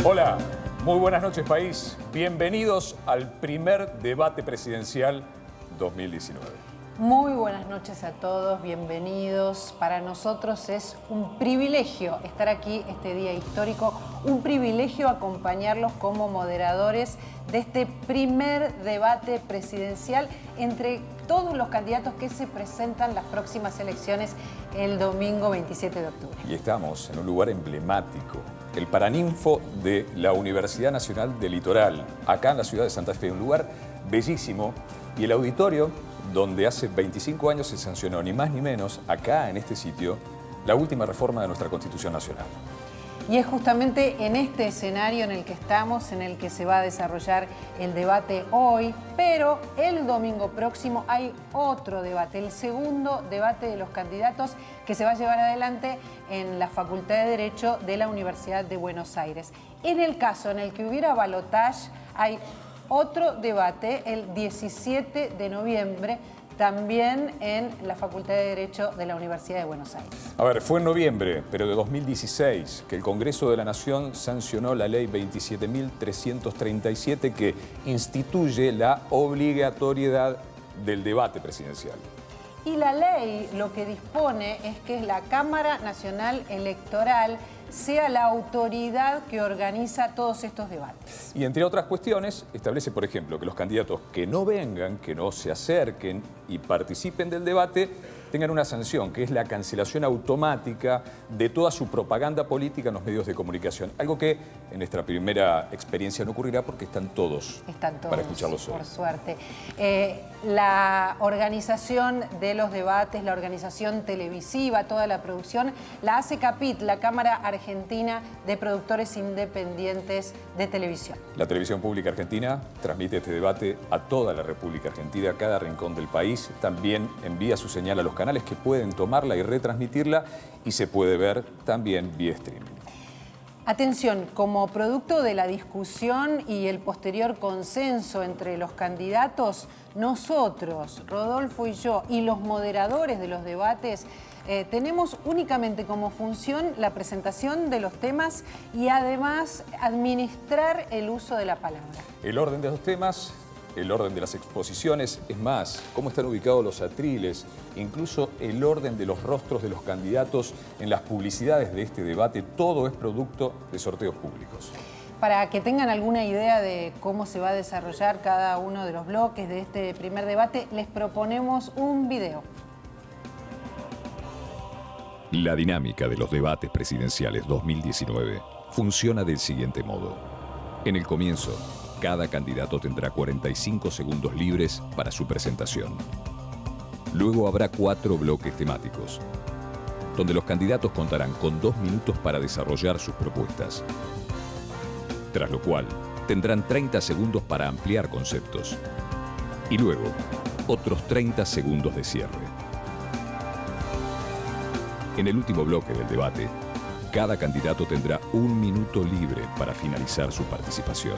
Hola, muy buenas noches país. Bienvenidos al primer debate presidencial 2019. Muy buenas noches a todos, bienvenidos. Para nosotros es un privilegio estar aquí este día histórico, un privilegio acompañarlos como moderadores de este primer debate presidencial entre todos los candidatos que se presentan en las próximas elecciones el domingo 27 de octubre. Y estamos en un lugar emblemático, el Paraninfo de la Universidad Nacional del Litoral, acá en la ciudad de Santa Fe, un lugar bellísimo, y el auditorio donde hace 25 años se sancionó, ni más ni menos, acá en este sitio, la última reforma de nuestra Constitución Nacional. Y es justamente en este escenario en el que estamos, en el que se va a desarrollar el debate hoy, pero el domingo próximo hay otro debate, el segundo debate de los candidatos que se va a llevar adelante en la Facultad de Derecho de la Universidad de Buenos Aires. En el caso en el que hubiera balotaje, hay otro debate el 17 de noviembre, también en la Facultad de Derecho de la Universidad de Buenos Aires. A ver, fue en noviembre, pero de 2016, que el Congreso de la Nación sancionó la ley 27.337 que instituye la obligatoriedad del debate presidencial. Y la ley lo que dispone es que la Cámara Nacional Electoral sea la autoridad que organiza todos estos debates. Y entre otras cuestiones, establece, por ejemplo, que los candidatos que no vengan, que no se acerquen y participen del debate, tengan una sanción, que es la cancelación automática de toda su propaganda política en los medios de comunicación. Algo que en nuestra primera experiencia no ocurrirá porque están todos para escucharlos hoy. Por suerte. La organización de los debates, la organización televisiva, toda la producción, la hace CAPIT, la Cámara Argentina de Productores Independientes de Televisión. La televisión pública argentina transmite este debate a toda la República Argentina, a cada rincón del país. También envía su señal a los canales que pueden tomarla y retransmitirla, y se puede ver también vía streaming. Atención, como producto de la discusión y el posterior consenso entre los candidatos, nosotros, Rodolfo y yo, y los moderadores de los debates, tenemos únicamente como función la presentación de los temas y además administrar el uso de la palabra. El orden de los temas, el orden de las exposiciones, es más, cómo están ubicados los atriles, incluso el orden de los rostros de los candidatos en las publicidades de este debate, todo es producto de sorteos públicos. Para que tengan alguna idea de cómo se va a desarrollar cada uno de los bloques de este primer debate, les proponemos un video. La dinámica de los debates presidenciales 2019 funciona del siguiente modo. En el comienzo, cada candidato tendrá 45 segundos libres para su presentación. Luego habrá 4 bloques temáticos, donde los candidatos contarán con 2 minutos para desarrollar sus propuestas. Tras lo cual, tendrán 30 segundos para ampliar conceptos. Y luego, otros 30 segundos de cierre. En el último bloque del debate, cada candidato tendrá 1 minuto libre para finalizar su participación.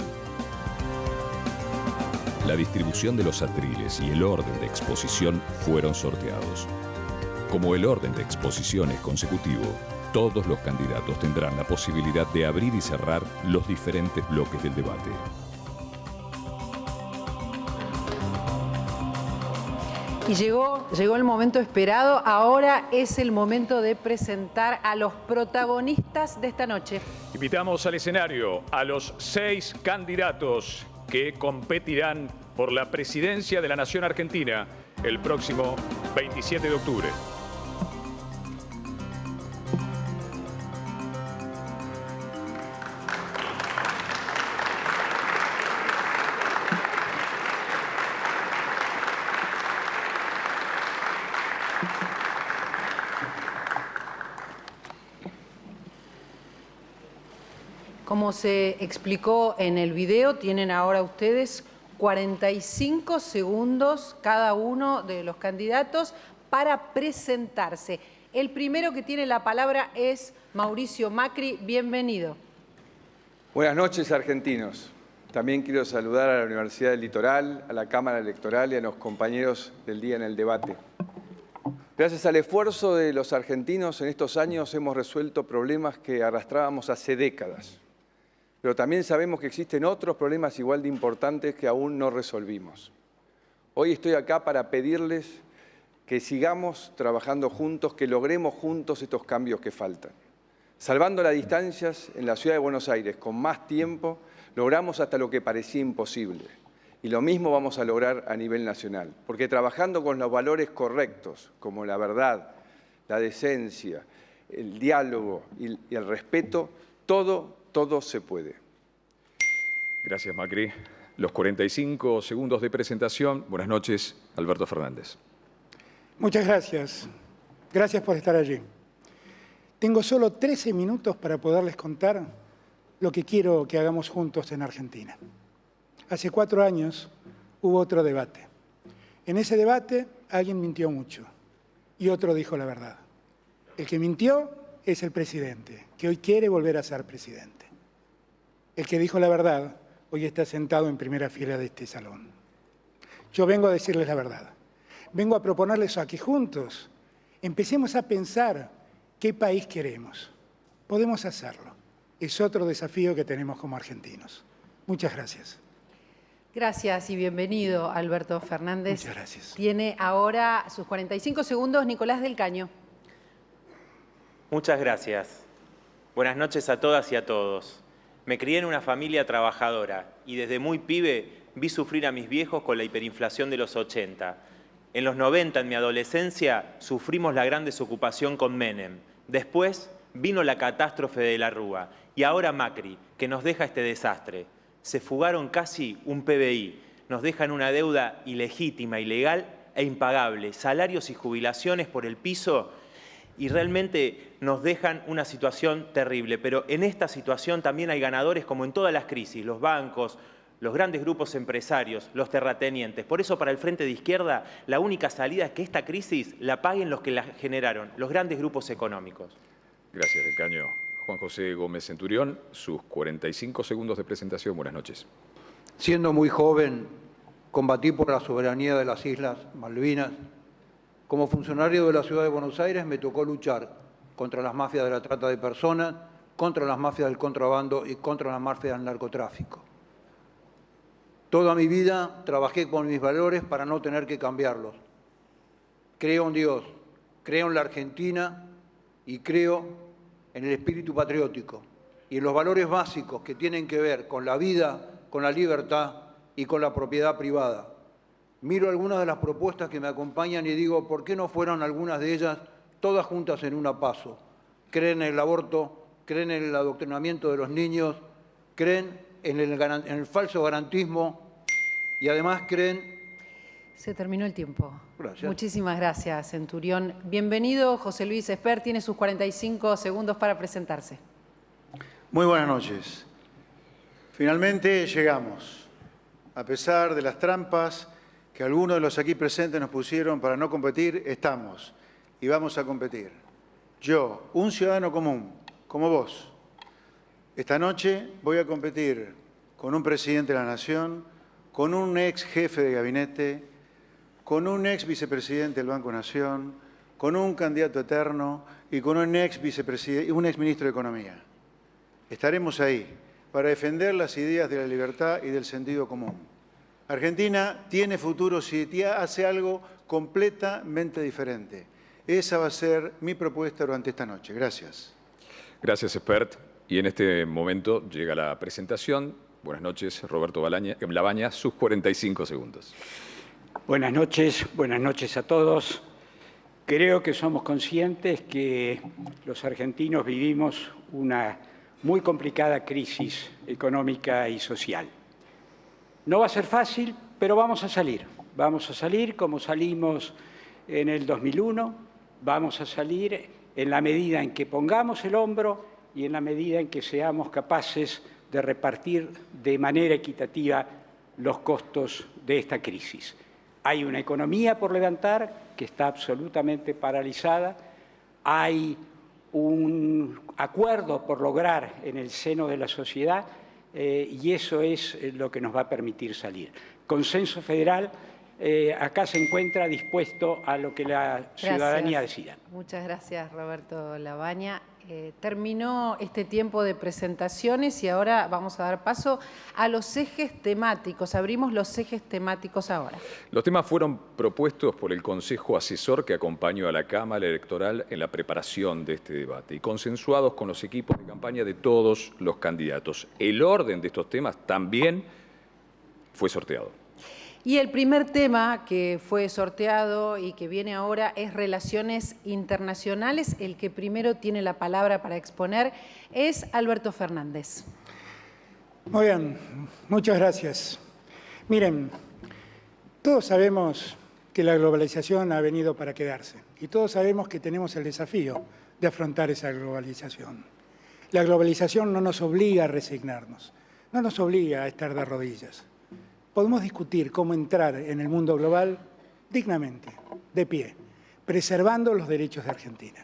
La distribución de los atriles y el orden de exposición fueron sorteados. Como el orden de exposición es consecutivo, todos los candidatos tendrán la posibilidad de abrir y cerrar los diferentes bloques del debate. Y llegó el momento esperado. Ahora es el momento de presentar a los protagonistas de esta noche. Invitamos al escenario a los 6 candidatos que competirán por la presidencia de la Nación Argentina el próximo 27 de octubre. Como se explicó en el video, tienen ahora ustedes 45 segundos cada uno de los candidatos para presentarse. El primero que tiene la palabra es Mauricio Macri. Bienvenido. Buenas noches, argentinos. También quiero saludar a la Universidad del Litoral, a la Cámara Electoral y a los compañeros del día en el debate. Gracias al esfuerzo de los argentinos en estos años hemos resuelto problemas que arrastrábamos hace décadas. Pero también sabemos que existen otros problemas igual de importantes que aún no resolvimos. Hoy estoy acá para pedirles que sigamos trabajando juntos, que logremos juntos estos cambios que faltan. Salvando las distancias en la ciudad de Buenos Aires con más tiempo, logramos hasta lo que parecía imposible. Y lo mismo vamos a lograr a nivel nacional, porque trabajando con los valores correctos, como la verdad, la decencia, el diálogo y el respeto, todo se puede. Gracias, Macri. Los 45 segundos de presentación. Buenas noches, Alberto Fernández. Muchas gracias. Gracias por estar allí. Tengo solo 13 minutos para poderles contar lo que quiero que hagamos juntos en Argentina. Hace 4 años hubo otro debate. En ese debate alguien mintió mucho y otro dijo la verdad. El que mintió es el presidente, que hoy quiere volver a ser presidente. El que dijo la verdad hoy está sentado en primera fila de este salón. Yo vengo a decirles la verdad. Vengo a proponerles a que juntos empecemos a pensar qué país queremos. Podemos hacerlo. Es otro desafío que tenemos como argentinos. Muchas gracias. Gracias y bienvenido, Alberto Fernández. Muchas gracias. Tiene ahora sus 45 segundos Nicolás del Caño. Muchas gracias. Buenas noches a todas y a todos. Me crié en una familia trabajadora y desde muy pibe vi sufrir a mis viejos con la hiperinflación de los 80. En los 90, en mi adolescencia, sufrimos la gran desocupación con Menem. Después vino la catástrofe de la Rúa y ahora Macri, que nos deja este desastre. Se fugaron casi un PBI, nos dejan una deuda ilegítima, ilegal e impagable, salarios y jubilaciones por el piso y realmente nos dejan una situación terrible. Pero en esta situación también hay ganadores como en todas las crisis, los bancos, los grandes grupos empresarios, los terratenientes. Por eso para el Frente de Izquierda la única salida es que esta crisis la paguen los que la generaron, los grandes grupos económicos. Gracias, del Caño. Juan José Gómez Centurión, sus 45 segundos de presentación. Buenas noches. Siendo muy joven, combatí por la soberanía de las Islas Malvinas. Como funcionario de la Ciudad de Buenos Aires me tocó luchar contra las mafias de la trata de personas, contra las mafias del contrabando y contra las mafias del narcotráfico. Toda mi vida trabajé con mis valores para no tener que cambiarlos. Creo en Dios, creo en la Argentina y creo en el espíritu patriótico y en los valores básicos que tienen que ver con la vida, con la libertad y con la propiedad privada. Miro algunas de las propuestas que me acompañan y digo, ¿por qué no fueron algunas de ellas todas juntas en una paso? Creen en el aborto, creen en el adoctrinamiento de los niños, creen en el falso garantismo y además creen... Se terminó el tiempo. Gracias. Muchísimas gracias, Centurión. Bienvenido, José Luis Espert. Tiene sus 45 segundos para presentarse. Muy buenas noches. Finalmente llegamos. A pesar de las trampas que algunos de los aquí presentes nos pusieron para no competir, estamos y vamos a competir. Yo, un ciudadano común, como vos, esta noche voy a competir con un presidente de la Nación, con un ex jefe de gabinete, con un ex vicepresidente del Banco Nación, con un candidato eterno y con un ex ministro de Economía. Estaremos ahí para defender las ideas de la libertad y del sentido común. Argentina tiene futuro si hace algo completamente diferente. Esa va a ser mi propuesta durante esta noche. Gracias. Gracias, Espert. Y en este momento llega la presentación. Buenas noches, Roberto Labaña, sus 45 segundos. Buenas noches a todos. Creo que somos conscientes que los argentinos vivimos una muy complicada crisis económica y social. No va a ser fácil, pero vamos a salir. Vamos a salir como salimos en el 2001, vamos a salir en la medida en que pongamos el hombro y en la medida en que seamos capaces de repartir de manera equitativa los costos de esta crisis. Hay una economía por levantar que está absolutamente paralizada, hay un acuerdo por lograr en el seno de la sociedad y eso es lo que nos va a permitir salir. Consenso federal acá se encuentra dispuesto a lo que la ciudadanía decida. Muchas gracias, Roberto Labaña. Terminó este tiempo de presentaciones y ahora vamos a dar paso a los ejes temáticos. Abrimos los ejes temáticos ahora. Los temas fueron propuestos por el Consejo Asesor que acompañó a la Cámara Electoral en la preparación de este debate y consensuados con los equipos de campaña de todos los candidatos. El orden de estos temas también fue sorteado. Y el primer tema que fue sorteado y que viene ahora es Relaciones Internacionales. El que primero tiene la palabra para exponer es Alberto Fernández. Muy bien, muchas gracias. Miren, todos sabemos que la globalización ha venido para quedarse y todos sabemos que tenemos el desafío de afrontar esa globalización. La globalización no nos obliga a resignarnos, no nos obliga a estar de rodillas. Podemos discutir cómo entrar en el mundo global dignamente, de pie, preservando los derechos de Argentina.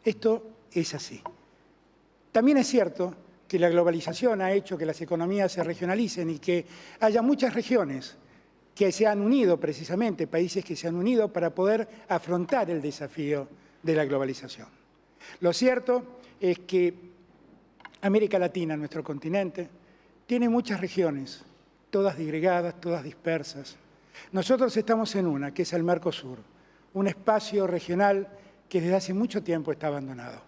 Esto es así. También es cierto que la globalización ha hecho que las economías se regionalicen y que haya muchas regiones que se han unido precisamente, países que se han unido para poder afrontar el desafío de la globalización. Lo cierto es que América Latina, nuestro continente, tiene muchas regiones, todas disgregadas, todas dispersas. Nosotros estamos en una, que es el Mercosur, un espacio regional que desde hace mucho tiempo está abandonado.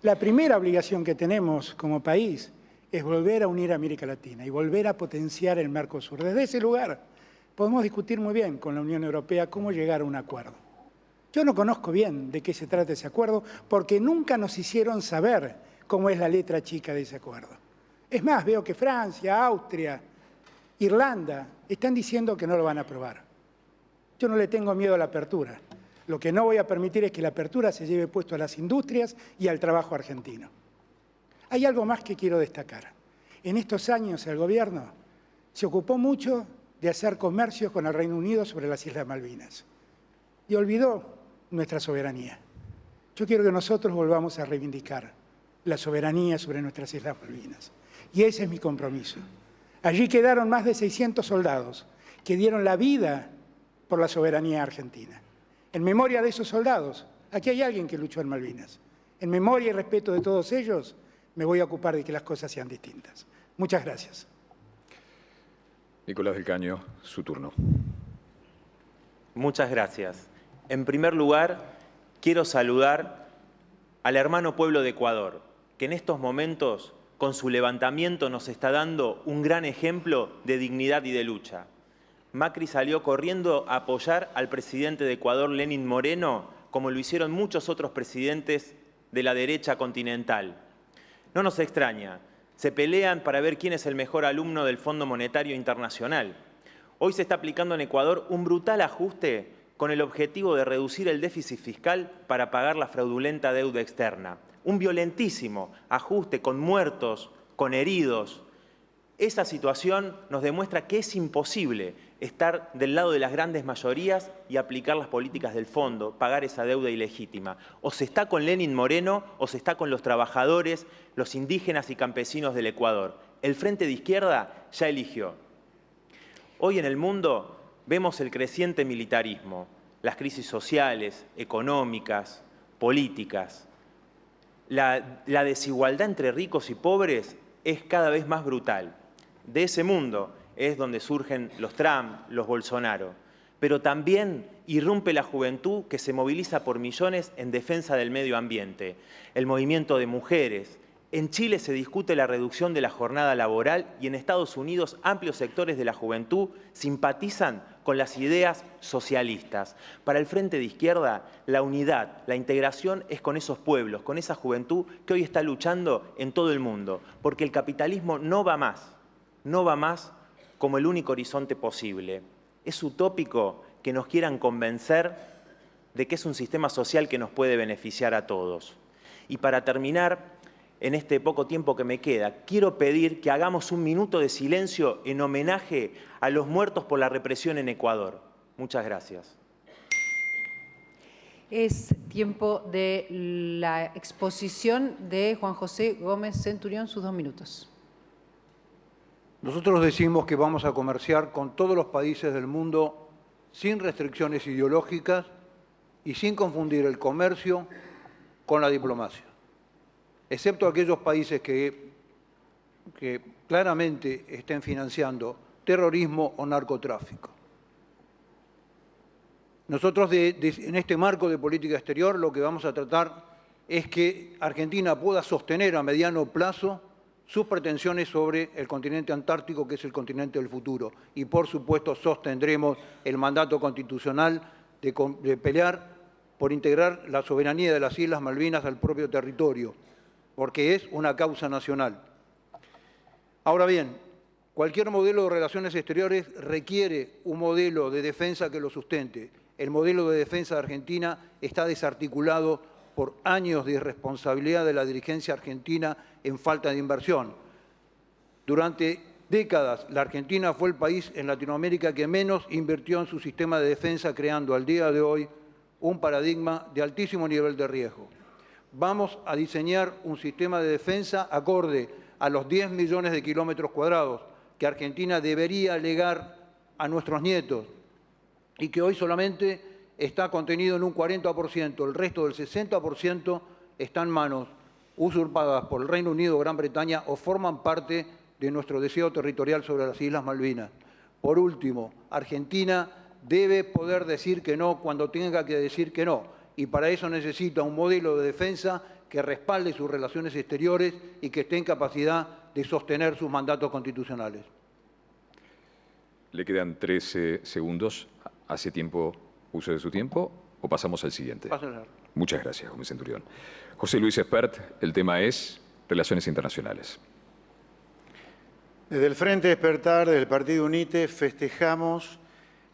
La primera obligación que tenemos como país es volver a unir a América Latina y volver a potenciar el Mercosur. Desde ese lugar podemos discutir muy bien con la Unión Europea cómo llegar a un acuerdo. Yo no conozco bien de qué se trata ese acuerdo porque nunca nos hicieron saber cómo es la letra chica de ese acuerdo. Es más, veo que Francia, Austria, Irlanda están diciendo que no lo van a aprobar. Yo no le tengo miedo a la apertura. Lo que no voy a permitir es que la apertura se lleve puesto a las industrias y al trabajo argentino. Hay algo más que quiero destacar. En estos años el gobierno se ocupó mucho de hacer comercio con el Reino Unido sobre las Islas Malvinas y olvidó nuestra soberanía. Yo quiero que nosotros volvamos a reivindicar la soberanía sobre nuestras Islas Malvinas. Y ese es mi compromiso. Allí quedaron más de 600 soldados que dieron la vida por la soberanía argentina. En memoria de esos soldados, aquí hay alguien que luchó en Malvinas. En memoria y respeto de todos ellos, me voy a ocupar de que las cosas sean distintas. Muchas gracias. Nicolás del Caño, su turno. Muchas gracias. En primer lugar, quiero saludar al hermano pueblo de Ecuador, que en estos momentos, con su levantamiento, nos está dando un gran ejemplo de dignidad y de lucha. Macri salió corriendo a apoyar al presidente de Ecuador, Lenín Moreno, como lo hicieron muchos otros presidentes de la derecha continental. No nos extraña, se pelean para ver quién es el mejor alumno del Fondo Monetario Internacional. Hoy se está aplicando en Ecuador un brutal ajuste con el objetivo de reducir el déficit fiscal para pagar la fraudulenta deuda externa. Un violentísimo ajuste con muertos, con heridos. Esa situación nos demuestra que es imposible estar del lado de las grandes mayorías y aplicar las políticas del fondo, pagar esa deuda ilegítima. O se está con Lenín Moreno o se está con los trabajadores, los indígenas y campesinos del Ecuador. El Frente de Izquierda ya eligió. Hoy en el mundo vemos el creciente militarismo, las crisis sociales, económicas, políticas. La desigualdad entre ricos y pobres es cada vez más brutal. De ese mundo es donde surgen los Trump, los Bolsonaro. Pero también irrumpe la juventud que se moviliza por millones en defensa del medio ambiente. El movimiento de mujeres. En Chile se discute la reducción de la jornada laboral y en Estados Unidos amplios sectores de la juventud simpatizan con las ideas socialistas. Para el Frente de Izquierda, la unidad, la integración es con esos pueblos, con esa juventud que hoy está luchando en todo el mundo, porque el capitalismo no va más como el único horizonte posible. Es utópico que nos quieran convencer de que es un sistema social que nos puede beneficiar a todos. Y para terminar, en este poco tiempo que me queda, quiero pedir que hagamos un minuto de silencio en homenaje a los muertos por la represión en Ecuador. Muchas gracias. Es tiempo de la exposición de Juan José Gómez Centurión, sus 2 minutos. Nosotros decimos que vamos a comerciar con todos los países del mundo sin restricciones ideológicas y sin confundir el comercio con la diplomacia, excepto aquellos países que claramente estén financiando terrorismo o narcotráfico. Nosotros en este marco de política exterior lo que vamos a tratar es que Argentina pueda sostener a mediano plazo sus pretensiones sobre el continente antártico, que es el continente del futuro. Y, por supuesto, sostendremos el mandato constitucional de pelear por integrar la soberanía de las Islas Malvinas al propio territorio, porque es una causa nacional. Ahora bien, cualquier modelo de relaciones exteriores requiere un modelo de defensa que lo sustente. El modelo de defensa de Argentina está desarticulado por años de irresponsabilidad de la dirigencia argentina en falta de inversión. Durante décadas, la Argentina fue el país en Latinoamérica que menos invirtió en su sistema de defensa, creando al día de hoy un paradigma de altísimo nivel de riesgo. Vamos a diseñar un sistema de defensa acorde a los 10 millones de kilómetros cuadrados que Argentina debería legar a nuestros nietos y que hoy solamente está contenido en un 40%, el resto del 60% está en manos usurpadas por el Reino Unido o Gran Bretaña o forman parte de nuestro deseo territorial sobre las Islas Malvinas. Por último, Argentina debe poder decir que no cuando tenga que decir que no, y para eso necesita un modelo de defensa que respalde sus relaciones exteriores y que esté en capacidad de sostener sus mandatos constitucionales. Le quedan 13 segundos. ¿Hace tiempo uso de su tiempo o pasamos al siguiente? Pásenla. Muchas gracias, Gómez Centurión. José Luis Espert, el tema es Relaciones Internacionales. Desde el Frente Despertar del Partido UNITE festejamos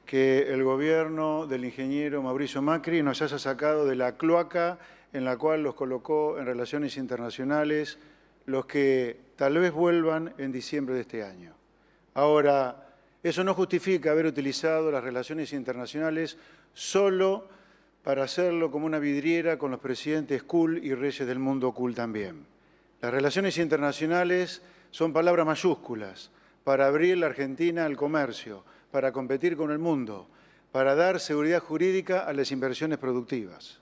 que el gobierno del ingeniero Mauricio Macri nos haya sacado de la cloaca en la cual los colocó en Relaciones Internacionales, los que tal vez vuelvan en diciembre de este año. Ahora, eso no justifica haber utilizado las relaciones internacionales solo para hacerlo como una vidriera con los presidentes cool y reyes del mundo cool también. Las relaciones internacionales son palabras mayúsculas para abrir la Argentina al comercio, para competir con el mundo, para dar seguridad jurídica a las inversiones productivas.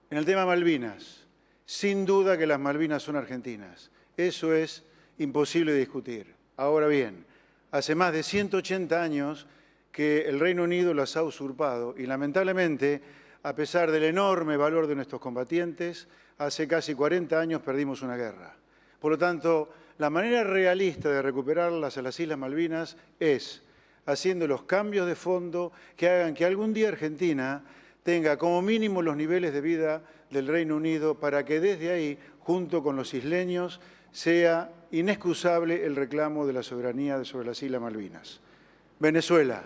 En el tema Malvinas, sin duda que las Malvinas son argentinas. Eso es imposible de discutir. Ahora bien, hace más de 180 años que el Reino Unido las ha usurpado y lamentablemente, a pesar del enorme valor de nuestros combatientes, hace casi 40 años perdimos una guerra. Por lo tanto, la manera realista de recuperarlas a las Islas Malvinas es haciendo los cambios de fondo que hagan que algún día Argentina tenga como mínimo los niveles de vida del Reino Unido para que desde ahí, junto con los isleños, sea inexcusable el reclamo de la soberanía sobre las Islas Malvinas. Venezuela.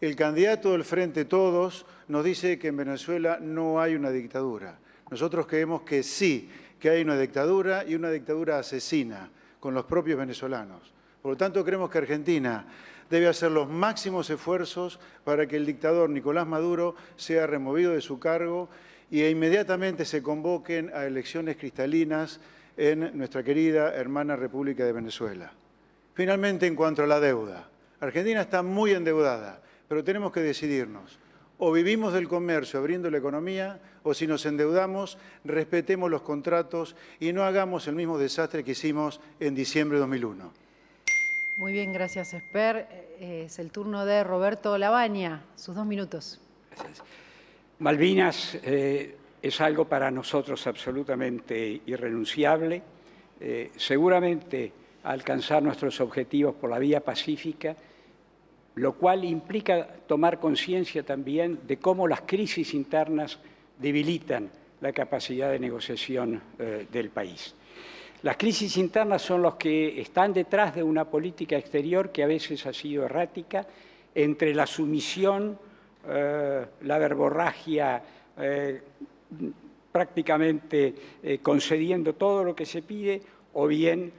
El candidato del Frente Todos nos dice que en Venezuela no hay una dictadura. Nosotros creemos que sí, que hay una dictadura y una dictadura asesina con los propios venezolanos. Por lo tanto, creemos que Argentina debe hacer los máximos esfuerzos para que el dictador Nicolás Maduro sea removido de su cargo y inmediatamente se convoquen a elecciones cristalinas en nuestra querida hermana República de Venezuela. Finalmente, en cuanto a la deuda, Argentina está muy endeudada, pero tenemos que decidirnos. O vivimos del comercio abriendo la economía, o si nos endeudamos, respetemos los contratos y no hagamos el mismo desastre que hicimos en diciembre de 2001. Muy bien, gracias, Esper. Es el turno de Roberto Labaña. Sus 2 minutos. Gracias. Malvinas es algo para nosotros absolutamente irrenunciable. Seguramente alcanzar nuestros objetivos por la vía pacífica, lo cual implica tomar conciencia también de cómo las crisis internas debilitan la capacidad de negociación del país. Las crisis internas son los que están detrás de una política exterior que a veces ha sido errática, entre la sumisión, la verborragia, prácticamente concediendo todo lo que se pide, o bien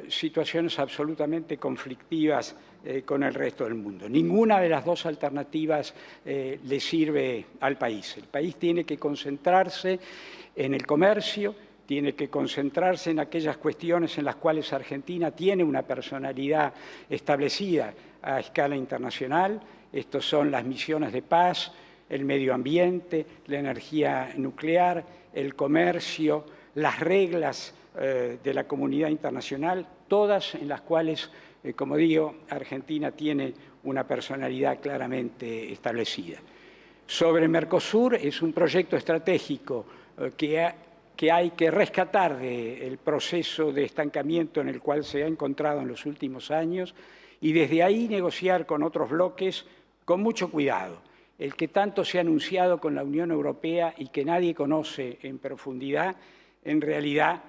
situaciones absolutamente conflictivas con el resto del mundo. Ninguna de las dos alternativas le sirve al país. El país tiene que concentrarse en el comercio, tiene que concentrarse en aquellas cuestiones en las cuales Argentina tiene una personalidad establecida a escala internacional. Estos son las misiones de paz, el medio ambiente, la energía nuclear, el comercio, las reglas de la comunidad internacional, todas en las cuales, como digo, Argentina tiene una personalidad claramente establecida. Sobre Mercosur, es un proyecto estratégico que hay que rescatar del proceso de estancamiento en el cual se ha encontrado en los últimos años y desde ahí negociar con otros bloques con mucho cuidado. El que tanto se ha anunciado con la Unión Europea y que nadie conoce en profundidad, en realidad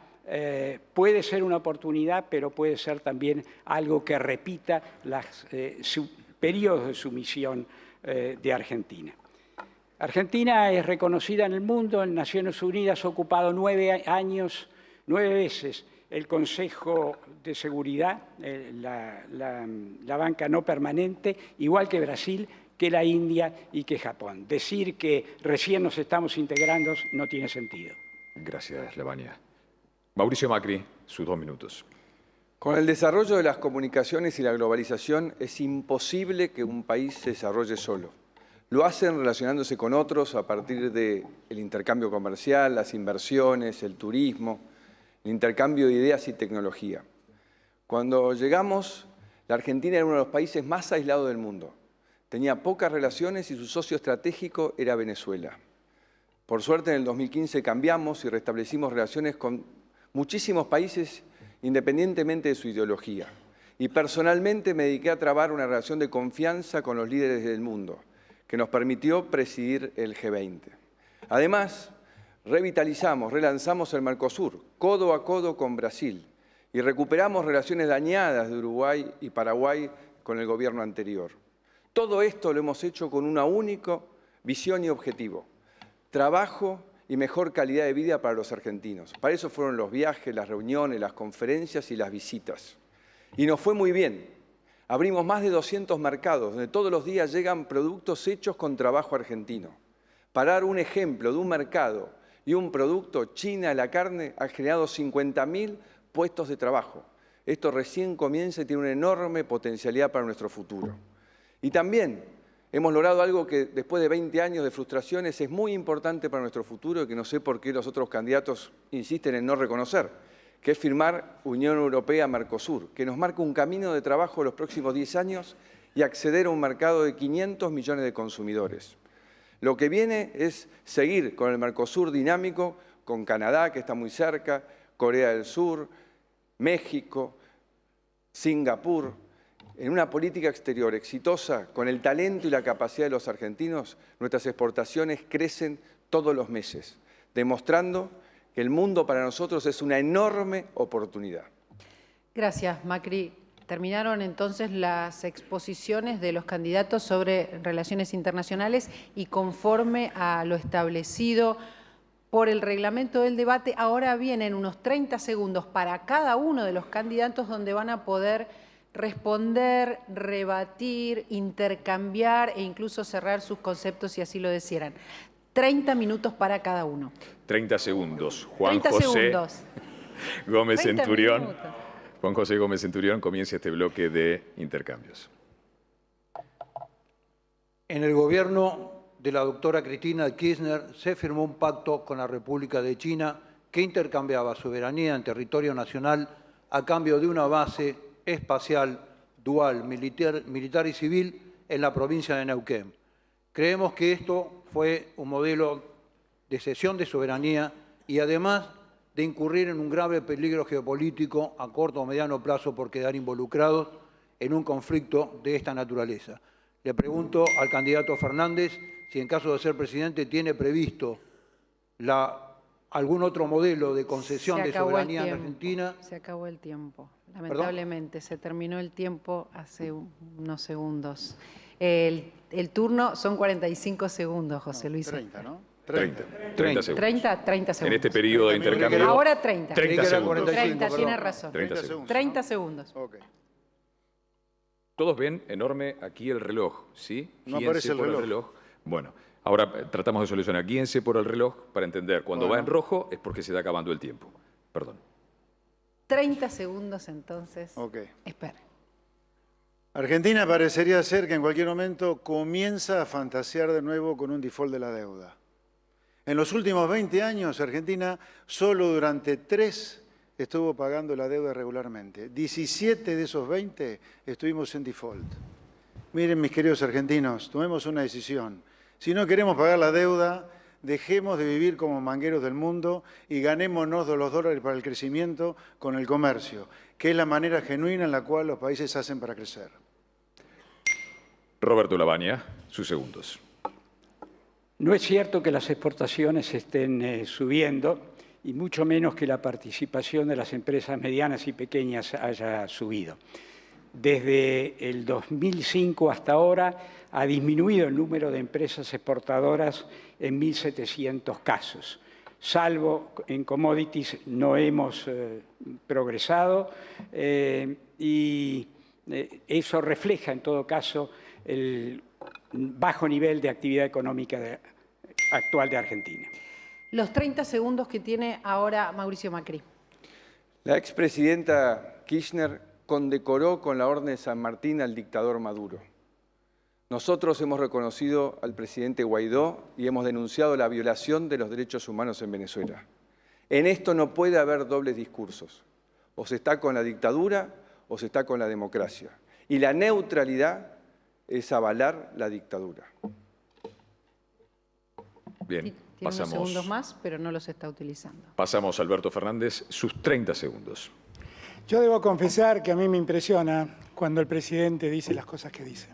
puede ser una oportunidad, pero puede ser también algo que repita los periodos de sumisión de Argentina. Argentina es reconocida en el mundo, en Naciones Unidas ha ocupado 9 veces el Consejo de Seguridad, la banca no permanente, igual que Brasil, que la India y que Japón. Decir que recién nos estamos integrando no tiene sentido. Gracias, Lavagna. Mauricio Macri, sus 2 minutos. Con el desarrollo de las comunicaciones y la globalización es imposible que un país se desarrolle solo. Lo hacen relacionándose con otros a partir del intercambio comercial, las inversiones, el turismo, el intercambio de ideas y tecnología. Cuando llegamos, la Argentina era uno de los países más aislados del mundo. Tenía pocas relaciones y su socio estratégico era Venezuela. Por suerte, en el 2015 cambiamos y restablecimos relaciones con muchísimos países independientemente de su ideología. Y personalmente me dediqué a trabar una relación de confianza con los líderes del mundo, que nos permitió presidir el G20. Además, relanzamos el Mercosur, codo a codo con Brasil, y recuperamos relaciones dañadas de Uruguay y Paraguay con el gobierno anterior. Todo esto lo hemos hecho con una única visión y objetivo: trabajo y mejor calidad de vida para los argentinos. Para eso fueron los viajes, las reuniones, las conferencias y las visitas. Y nos fue muy bien. Abrimos más de 200 mercados, donde todos los días llegan productos hechos con trabajo argentino. Para dar un ejemplo de un mercado y un producto, China, la carne, ha generado 50.000 puestos de trabajo. Esto recién comienza y tiene una enorme potencialidad para nuestro futuro. Y también hemos logrado algo que después de 20 años de frustraciones es muy importante para nuestro futuro y que no sé por qué los otros candidatos insisten en no reconocer, que es firmar Unión Europea-Mercosur, que nos marca un camino de trabajo los próximos 10 años y acceder a un mercado de 500 millones de consumidores. Lo que viene es seguir con el Mercosur dinámico, con Canadá, que está muy cerca, Corea del Sur, México, Singapur. En una política exterior exitosa, con el talento y la capacidad de los argentinos, nuestras exportaciones crecen todos los meses, demostrando que el mundo para nosotros es una enorme oportunidad. Gracias, Macri. Terminaron entonces las exposiciones de los candidatos sobre relaciones internacionales y conforme a lo establecido por el reglamento del debate, ahora vienen unos 30 segundos para cada uno de los candidatos donde van a poder responder, rebatir, intercambiar e incluso cerrar sus conceptos si así lo desearan. 30 minutos para cada uno. 30 segundos. Juan 30 José segundos. Gómez 30 Centurión. minutos. Juan José Gómez Centurión comienza este bloque de intercambios. En el gobierno de la doctora Cristina Kirchner se firmó un pacto con la República de China que intercambiaba soberanía en territorio nacional a cambio de una base espacial dual, militar y civil en la provincia de Neuquén. Creemos que esto fue un modelo de cesión de soberanía y además de incurrir en un grave peligro geopolítico a corto o mediano plazo por quedar involucrados en un conflicto de esta naturaleza. Le pregunto al candidato Fernández si en caso de ser presidente tiene previsto algún otro modelo de concesión de soberanía en Argentina. Se acabó el tiempo. Lamentablemente, se terminó el tiempo hace unos segundos. El turno son 45 segundos, José Luis. 30, ¿no? 30 segundos. 30 segundos. En este periodo de intercambio. Ahora 30. 30 segundos. 30, tiene razón. 30 segundos. 30 segundos. Ok. Todos ven enorme aquí el reloj, ¿sí? No Fíjense aparece el por reloj. Bueno, Ahora tratamos de solucionar. Guíense por el reloj para entender. Cuando va en rojo es porque se está acabando el tiempo. Perdón. 30 segundos entonces. Ok. Espera. Argentina parecería ser que en cualquier momento comienza a fantasear de nuevo con un default de la deuda. En los últimos 20 años, Argentina solo durante 3 estuvo pagando la deuda regularmente. 17 de esos 20 estuvimos en default. Miren, mis queridos argentinos, tomemos una decisión. Si no queremos pagar la deuda, dejemos de vivir como mangueros del mundo y ganémonos los dólares para el crecimiento con el comercio, que es la manera genuina en la cual los países hacen para crecer. Roberto Lavagna, sus segundos. No es cierto que las exportaciones estén subiendo y mucho menos que la participación de las empresas medianas y pequeñas haya subido. Desde el 2005 hasta ahora ha disminuido el número de empresas exportadoras en 1.700 casos. Salvo en commodities no hemos progresado y eso refleja en todo caso el bajo nivel de actividad económica actual de Argentina. Los 30 segundos que tiene ahora Mauricio Macri. La expresidenta Kirchner condecoró con la Orden de San Martín al dictador Maduro. Nosotros hemos reconocido al presidente Guaidó y hemos denunciado la violación de los derechos humanos en Venezuela. En esto no puede haber dobles discursos. O se está con la dictadura o se está con la democracia. Y la neutralidad es avalar la dictadura. Bien, Tiene pasamos. unos segundos más, pero no los está utilizando. Pasamos a Alberto Fernández, sus 30 segundos. Yo debo confesar que a mí me impresiona cuando el presidente dice las cosas que dice.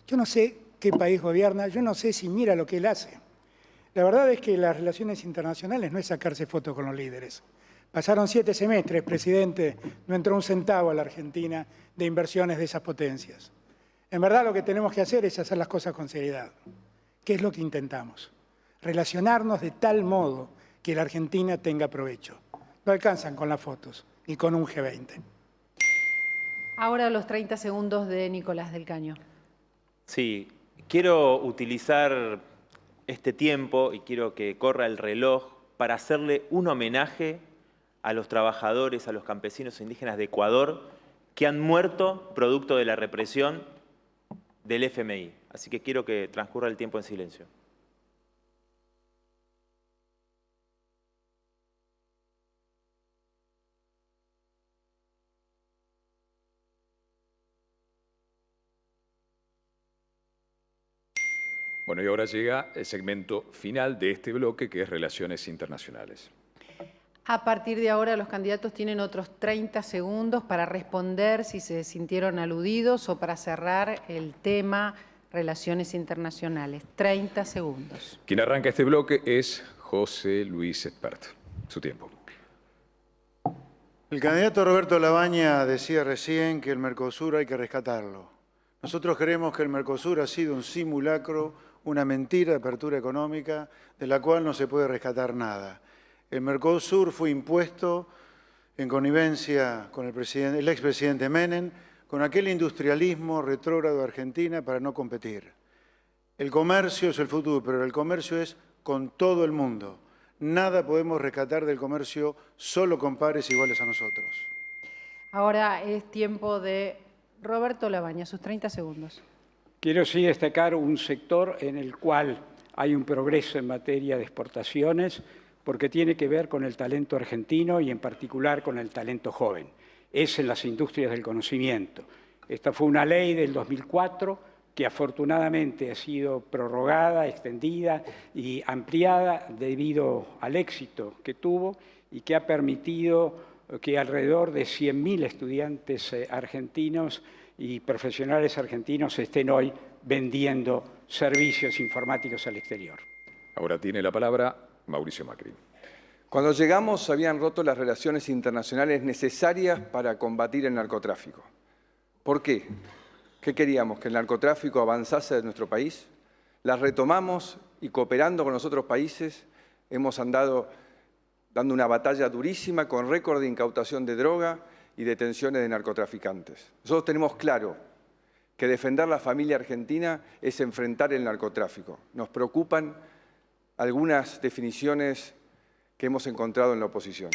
Yo no sé qué país gobierna, yo no sé si mira lo que él hace. La verdad es que las relaciones internacionales no es sacarse fotos con los líderes. Pasaron 7 semestres, presidente, no entró un centavo a la Argentina de inversiones de esas potencias. En verdad lo que tenemos que hacer es hacer las cosas con seriedad. ¿Qué es lo que intentamos? Relacionarnos de tal modo que la Argentina tenga provecho. No alcanzan con las fotos, ni con un G20. Ahora los 30 segundos de Nicolás del Caño. Sí, quiero utilizar este tiempo y quiero que corra el reloj para hacerle un homenaje a los trabajadores, a los campesinos indígenas de Ecuador que han muerto producto de la represión del FMI. Así que quiero que transcurra el tiempo en silencio. Bueno, y ahora llega el segmento final de este bloque, que es Relaciones Internacionales. A partir de ahora los candidatos tienen otros 30 segundos para responder si se sintieron aludidos o para cerrar el tema Relaciones Internacionales. 30 segundos. Quien arranca este bloque es José Luis Espert. Su tiempo. El candidato Roberto Lavagna decía recién que el Mercosur hay que rescatarlo. Nosotros creemos que el Mercosur ha sido un simulacro, una mentira de apertura económica de la cual no se puede rescatar nada. El Mercosur fue impuesto en connivencia con el expresidente Menem, con aquel industrialismo retrógrado de Argentina para no competir. El comercio es el futuro, pero el comercio es con todo el mundo. Nada podemos rescatar del comercio solo con pares iguales a nosotros. Ahora es tiempo de Roberto Lavagna, sus 30 segundos. Quiero sí destacar un sector en el cual hay un progreso en materia de exportaciones porque tiene que ver con el talento argentino y en particular con el talento joven. Es en las industrias del conocimiento. Esta fue una ley del 2004 que afortunadamente ha sido prorrogada, extendida y ampliada debido al éxito que tuvo y que ha permitido que alrededor de 100.000 estudiantes argentinos y profesionales argentinos estén hoy vendiendo servicios informáticos al exterior. Ahora tiene la palabra Mauricio Macri. Cuando llegamos se habían roto las relaciones internacionales necesarias para combatir el narcotráfico. ¿Por qué? ¿Qué queríamos? ¿Que el narcotráfico avanzase de nuestro país? Las retomamos y cooperando con los otros países hemos andado dando una batalla durísima con récord de incautación de droga y detenciones de narcotraficantes. Nosotros tenemos claro que defender la familia argentina es enfrentar el narcotráfico. Nos preocupan algunas definiciones que hemos encontrado en la oposición.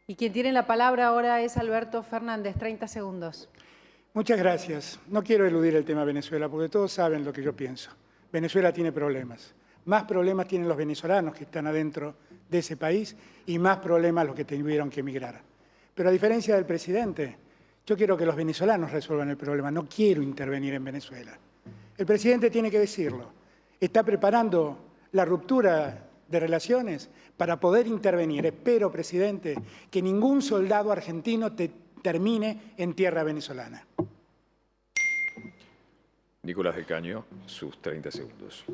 Y quien tiene la palabra ahora es Alberto Fernández, 30 segundos. Muchas gracias. No quiero eludir el tema Venezuela, porque todos saben lo que yo pienso. Venezuela tiene problemas. Más problemas tienen los venezolanos que están adentro de ese país y más problemas los que tuvieron que emigrar. Pero a diferencia del presidente, yo quiero que los venezolanos resuelvan el problema. No quiero intervenir en Venezuela. El presidente tiene que decirlo. Está preparando la ruptura de relaciones para poder intervenir. Espero, presidente, que ningún soldado argentino termine en tierra venezolana. Nicolás del Caño, sus 30 segundos.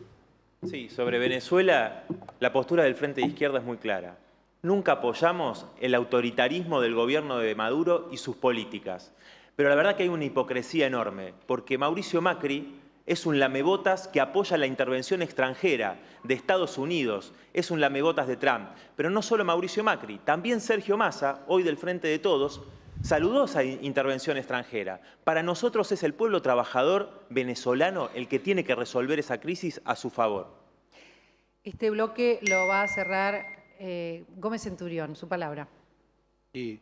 Sí, sobre Venezuela, la postura del Frente de Izquierda es muy clara. Nunca apoyamos el autoritarismo del gobierno de Maduro y sus políticas. Pero la verdad que hay una hipocresía enorme, porque Mauricio Macri es un lamebotas que apoya la intervención extranjera de Estados Unidos, es un lamebotas de Trump. Pero no solo Mauricio Macri, también Sergio Massa, hoy del Frente de Todos, saludó esa intervención extranjera. Para nosotros es el pueblo trabajador venezolano el que tiene que resolver esa crisis a su favor. Este bloque lo va a cerrar Gómez Centurión, su palabra. Y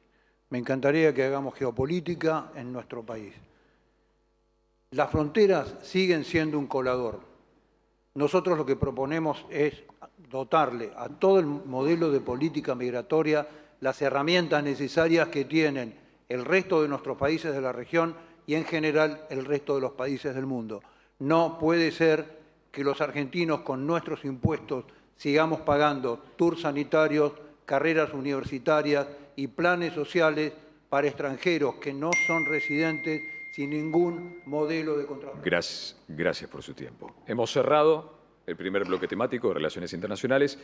me encantaría que hagamos geopolítica en nuestro país. Las fronteras siguen siendo un colador. Nosotros lo que proponemos es dotarle a todo el modelo de política migratoria las herramientas necesarias que tienen el resto de nuestros países de la región y en general el resto de los países del mundo. No puede ser que los argentinos con nuestros impuestos sigamos pagando tours sanitarios, carreras universitarias y planes sociales para extranjeros que no son residentes sin ningún modelo de contraprestación. Gracias por su tiempo. Hemos cerrado el primer bloque temático de Relaciones Internacionales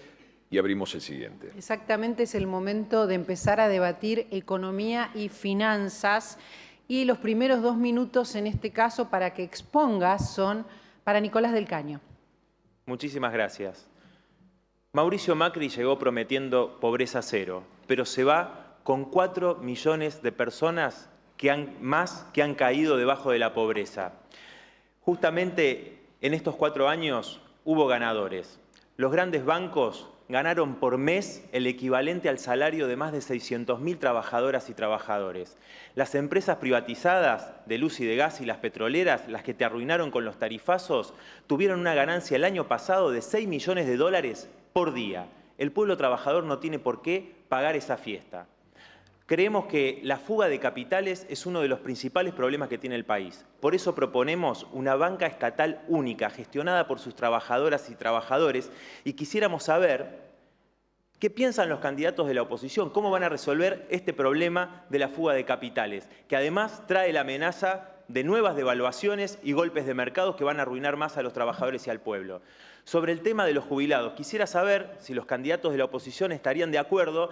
y abrimos el siguiente. Exactamente, es el momento de empezar a debatir economía y finanzas. Y los primeros 2 minutos, en este caso, para que expongas, son para Nicolás del Caño. Muchísimas gracias. Mauricio Macri llegó prometiendo pobreza cero, pero se va con 4 millones de personas que han caído debajo de la pobreza. Justamente en estos 4 años hubo ganadores. Los grandes bancos ganaron por mes el equivalente al salario de más de 600.000 trabajadoras y trabajadores. Las empresas privatizadas de luz y de gas y las petroleras, las que te arruinaron con los tarifazos, tuvieron una ganancia el año pasado de 6 millones de dólares por día. El pueblo trabajador no tiene por qué pagar esa fiesta. Creemos que la fuga de capitales es uno de los principales problemas que tiene el país. Por eso proponemos una banca estatal única, gestionada por sus trabajadoras y trabajadores, y quisiéramos saber qué piensan los candidatos de la oposición, cómo van a resolver este problema de la fuga de capitales, que además trae la amenaza de nuevas devaluaciones y golpes de mercado que van a arruinar más a los trabajadores y al pueblo. Sobre el tema de los jubilados, quisiera saber si los candidatos de la oposición estarían de acuerdo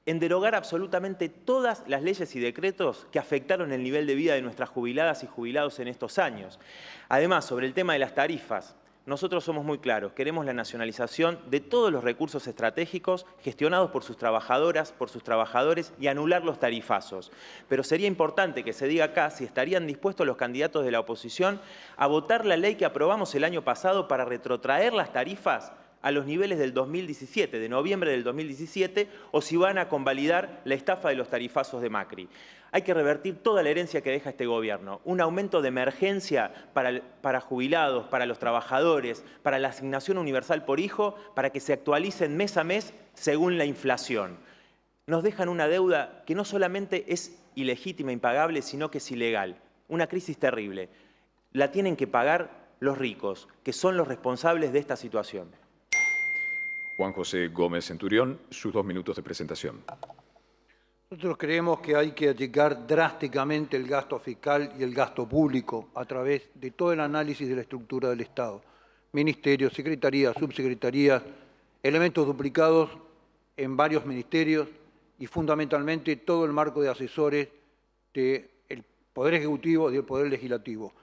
en derogar absolutamente todas las leyes y decretos que afectaron el nivel de vida de nuestras jubiladas y jubilados en estos años. Además, sobre el tema de las tarifas, nosotros somos muy claros, queremos la nacionalización de todos los recursos estratégicos gestionados por sus trabajadoras, por sus trabajadores y anular los tarifazos. Pero sería importante que se diga acá si estarían dispuestos los candidatos de la oposición a votar la ley que aprobamos el año pasado para retrotraer las tarifas a los niveles del 2017, de noviembre del 2017, o si van a convalidar la estafa de los tarifazos de Macri. Hay que revertir toda la herencia que deja este gobierno. Un aumento de emergencia para jubilados, para los trabajadores, para la asignación universal por hijo, para que se actualicen mes a mes según la inflación. Nos dejan una deuda que no solamente es ilegítima, impagable, sino que es ilegal. Una crisis terrible. La tienen que pagar los ricos, que son los responsables de esta situación. Juan José Gómez Centurión, sus 2 minutos de presentación. Nosotros creemos que hay que achicar drásticamente el gasto fiscal y el gasto público a través de todo el análisis de la estructura del Estado. Ministerios, secretarías, subsecretarías, elementos duplicados en varios ministerios y fundamentalmente todo el marco de asesores del Poder Ejecutivo y del Poder Legislativo.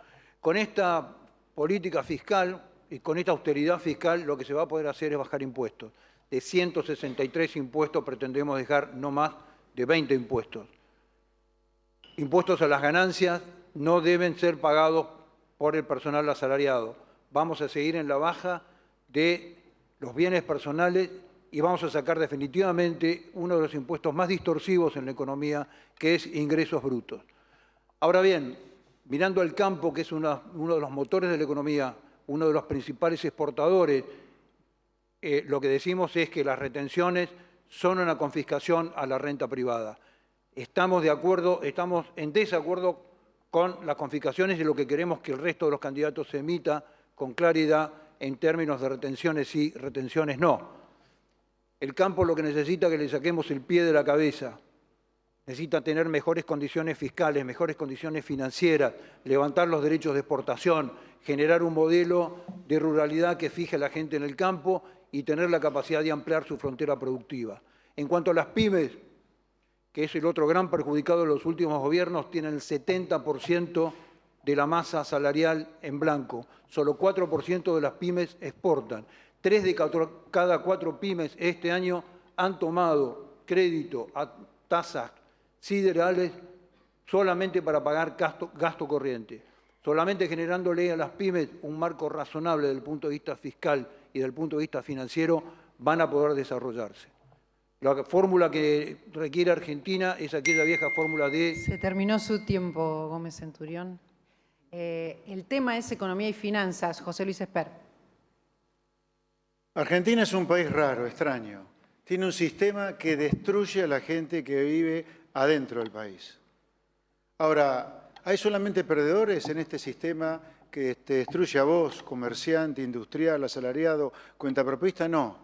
Con esta política fiscal y con esta austeridad fiscal lo que se va a poder hacer es bajar impuestos. De 163 impuestos pretendemos dejar no más de 20 impuestos. Impuestos a las ganancias no deben ser pagados por el personal asalariado. Vamos a seguir en la baja de los bienes personales y vamos a sacar definitivamente uno de los impuestos más distorsivos en la economía, que es ingresos brutos. Ahora bien, mirando al campo, que es uno de los motores de la economía, uno de los principales exportadores, lo que decimos es que las retenciones son una confiscación a la renta privada. Estamos en desacuerdo con las confiscaciones y lo que queremos que el resto de los candidatos se emita con claridad en términos de retenciones sí, retenciones no. El campo lo que necesita es que le saquemos el pie de la cabeza. Necesita tener mejores condiciones fiscales, mejores condiciones financieras, levantar los derechos de exportación, generar un modelo de ruralidad que fije a la gente en el campo y tener la capacidad de ampliar su frontera productiva. En cuanto a las pymes, que es el otro gran perjudicado de los últimos gobiernos, tienen el 70% de la masa salarial en blanco. Solo 4% de las pymes exportan. 3 de cada 4 pymes este año han tomado crédito a tasas siderales solamente para pagar gasto corriente. Solamente generándole a las pymes un marco razonable desde el punto de vista fiscal y desde el punto de vista financiero van a poder desarrollarse. La fórmula que requiere Argentina es aquella vieja fórmula de... Se terminó su tiempo, Gómez Centurión. El tema es economía y finanzas. José Luis Esper. Argentina es un país raro, extraño. Tiene un sistema que destruye a la gente que vive adentro del país. Ahora, ¿hay solamente perdedores en este sistema que te destruye a vos, comerciante, industrial, asalariado, cuentapropista? No.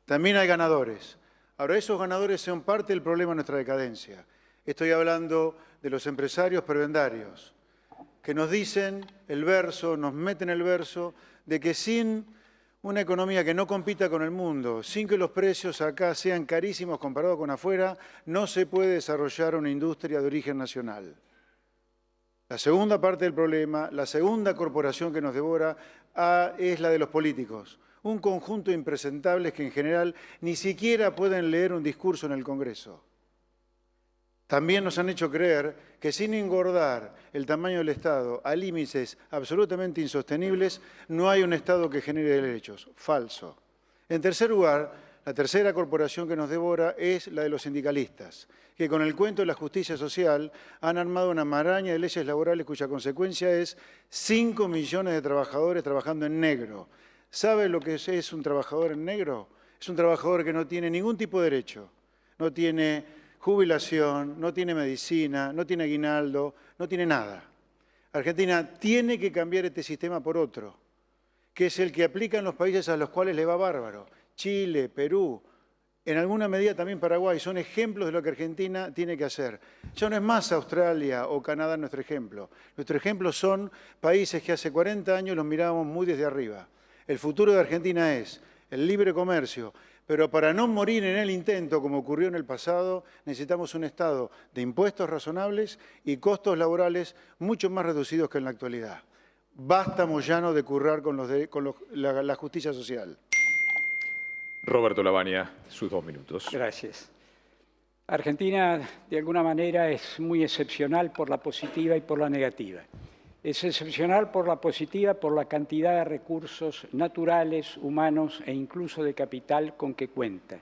También hay ganadores. Ahora, esos ganadores son parte del problema de nuestra decadencia. Estoy hablando de los empresarios prebendarios, que nos dicen el verso, nos meten el verso, de que sin una economía que no compita con el mundo, sin que los precios acá sean carísimos comparados con afuera, no se puede desarrollar una industria de origen nacional. La segunda parte del problema, la segunda corporación que nos devora, es la de los políticos. Un conjunto de impresentables que en general ni siquiera pueden leer un discurso en el Congreso. También nos han hecho creer que sin engordar el tamaño del Estado a límites absolutamente insostenibles, no hay un Estado que genere derechos. Falso. En tercer lugar, la tercera corporación que nos devora es la de los sindicalistas, que con el cuento de la justicia social han armado una maraña de leyes laborales cuya consecuencia es 5 millones de trabajadores trabajando en negro. ¿Sabe lo que es un trabajador en negro? Es un trabajador que no tiene ningún tipo de derecho, no tiene jubilación, no tiene medicina, no tiene aguinaldo, no tiene nada. Argentina tiene que cambiar este sistema por otro, que es el que aplican los países a los cuales le va bárbaro. Chile, Perú, en alguna medida también Paraguay, son ejemplos de lo que Argentina tiene que hacer. Ya no es más Australia o Canadá nuestro ejemplo. Nuestro ejemplo son países que hace 40 años los mirábamos muy desde arriba. El futuro de Argentina es el libre comercio, pero para no morir en el intento, como ocurrió en el pasado, necesitamos un Estado de impuestos razonables y costos laborales mucho más reducidos que en la actualidad. Basta, Moyano, de currar con la justicia social. Roberto Lavagna, sus 2 minutos. Gracias. Argentina, de alguna manera, es muy excepcional por la positiva y por la negativa. Es excepcional por la positiva, por la cantidad de recursos naturales, humanos e incluso de capital con que cuenta.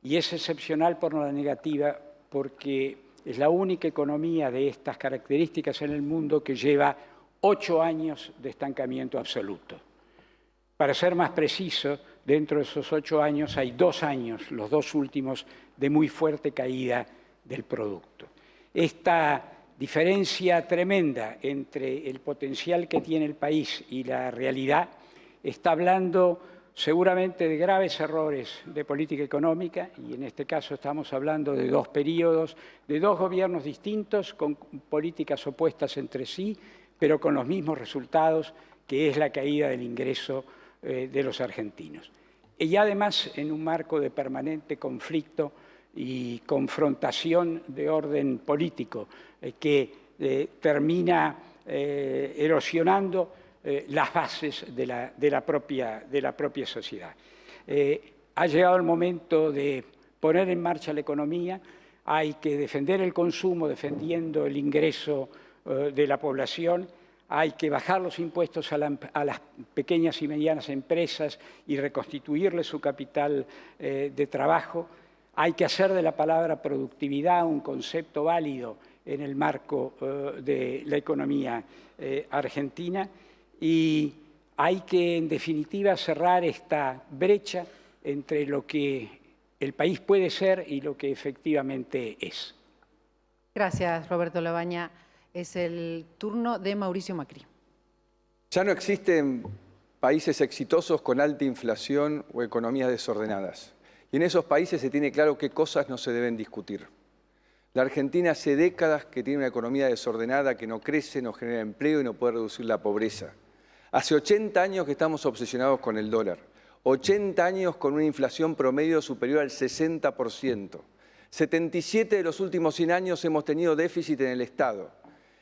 Y es excepcional por la negativa porque es la única economía de estas características en el mundo que lleva 8 años de estancamiento absoluto. Para ser más preciso, dentro de esos 8 años hay 2 años, los 2 últimos, de muy fuerte caída del producto. Esta diferencia tremenda entre el potencial que tiene el país y la realidad está hablando seguramente de graves errores de política económica, y en este caso estamos hablando de 2 periodos, de 2 gobiernos distintos con políticas opuestas entre sí, pero con los mismos resultados, que es la caída del ingreso de los argentinos. Y además en un marco de permanente conflicto y confrontación de orden político que termina erosionando las bases de la propia sociedad. Ha llegado el momento de poner en marcha la economía, hay que defender el consumo defendiendo el ingreso de la población. Hay que bajar los impuestos a las pequeñas y medianas empresas y reconstituirles su capital de trabajo. Hay que hacer de la palabra productividad un concepto válido en el marco de la economía argentina y hay que, en definitiva, cerrar esta brecha entre lo que el país puede ser y lo que efectivamente es. Gracias, Roberto Lavagna. Es el turno de Mauricio Macri. Ya no existen países exitosos con alta inflación o economías desordenadas. Y en esos países se tiene claro qué cosas no se deben discutir. La Argentina hace décadas que tiene una economía desordenada, que no crece, no genera empleo y no puede reducir la pobreza. Hace 80 años que estamos obsesionados con el dólar. 80 años con una inflación promedio superior al 60%. 77 de los últimos 100 años hemos tenido déficit en el Estado.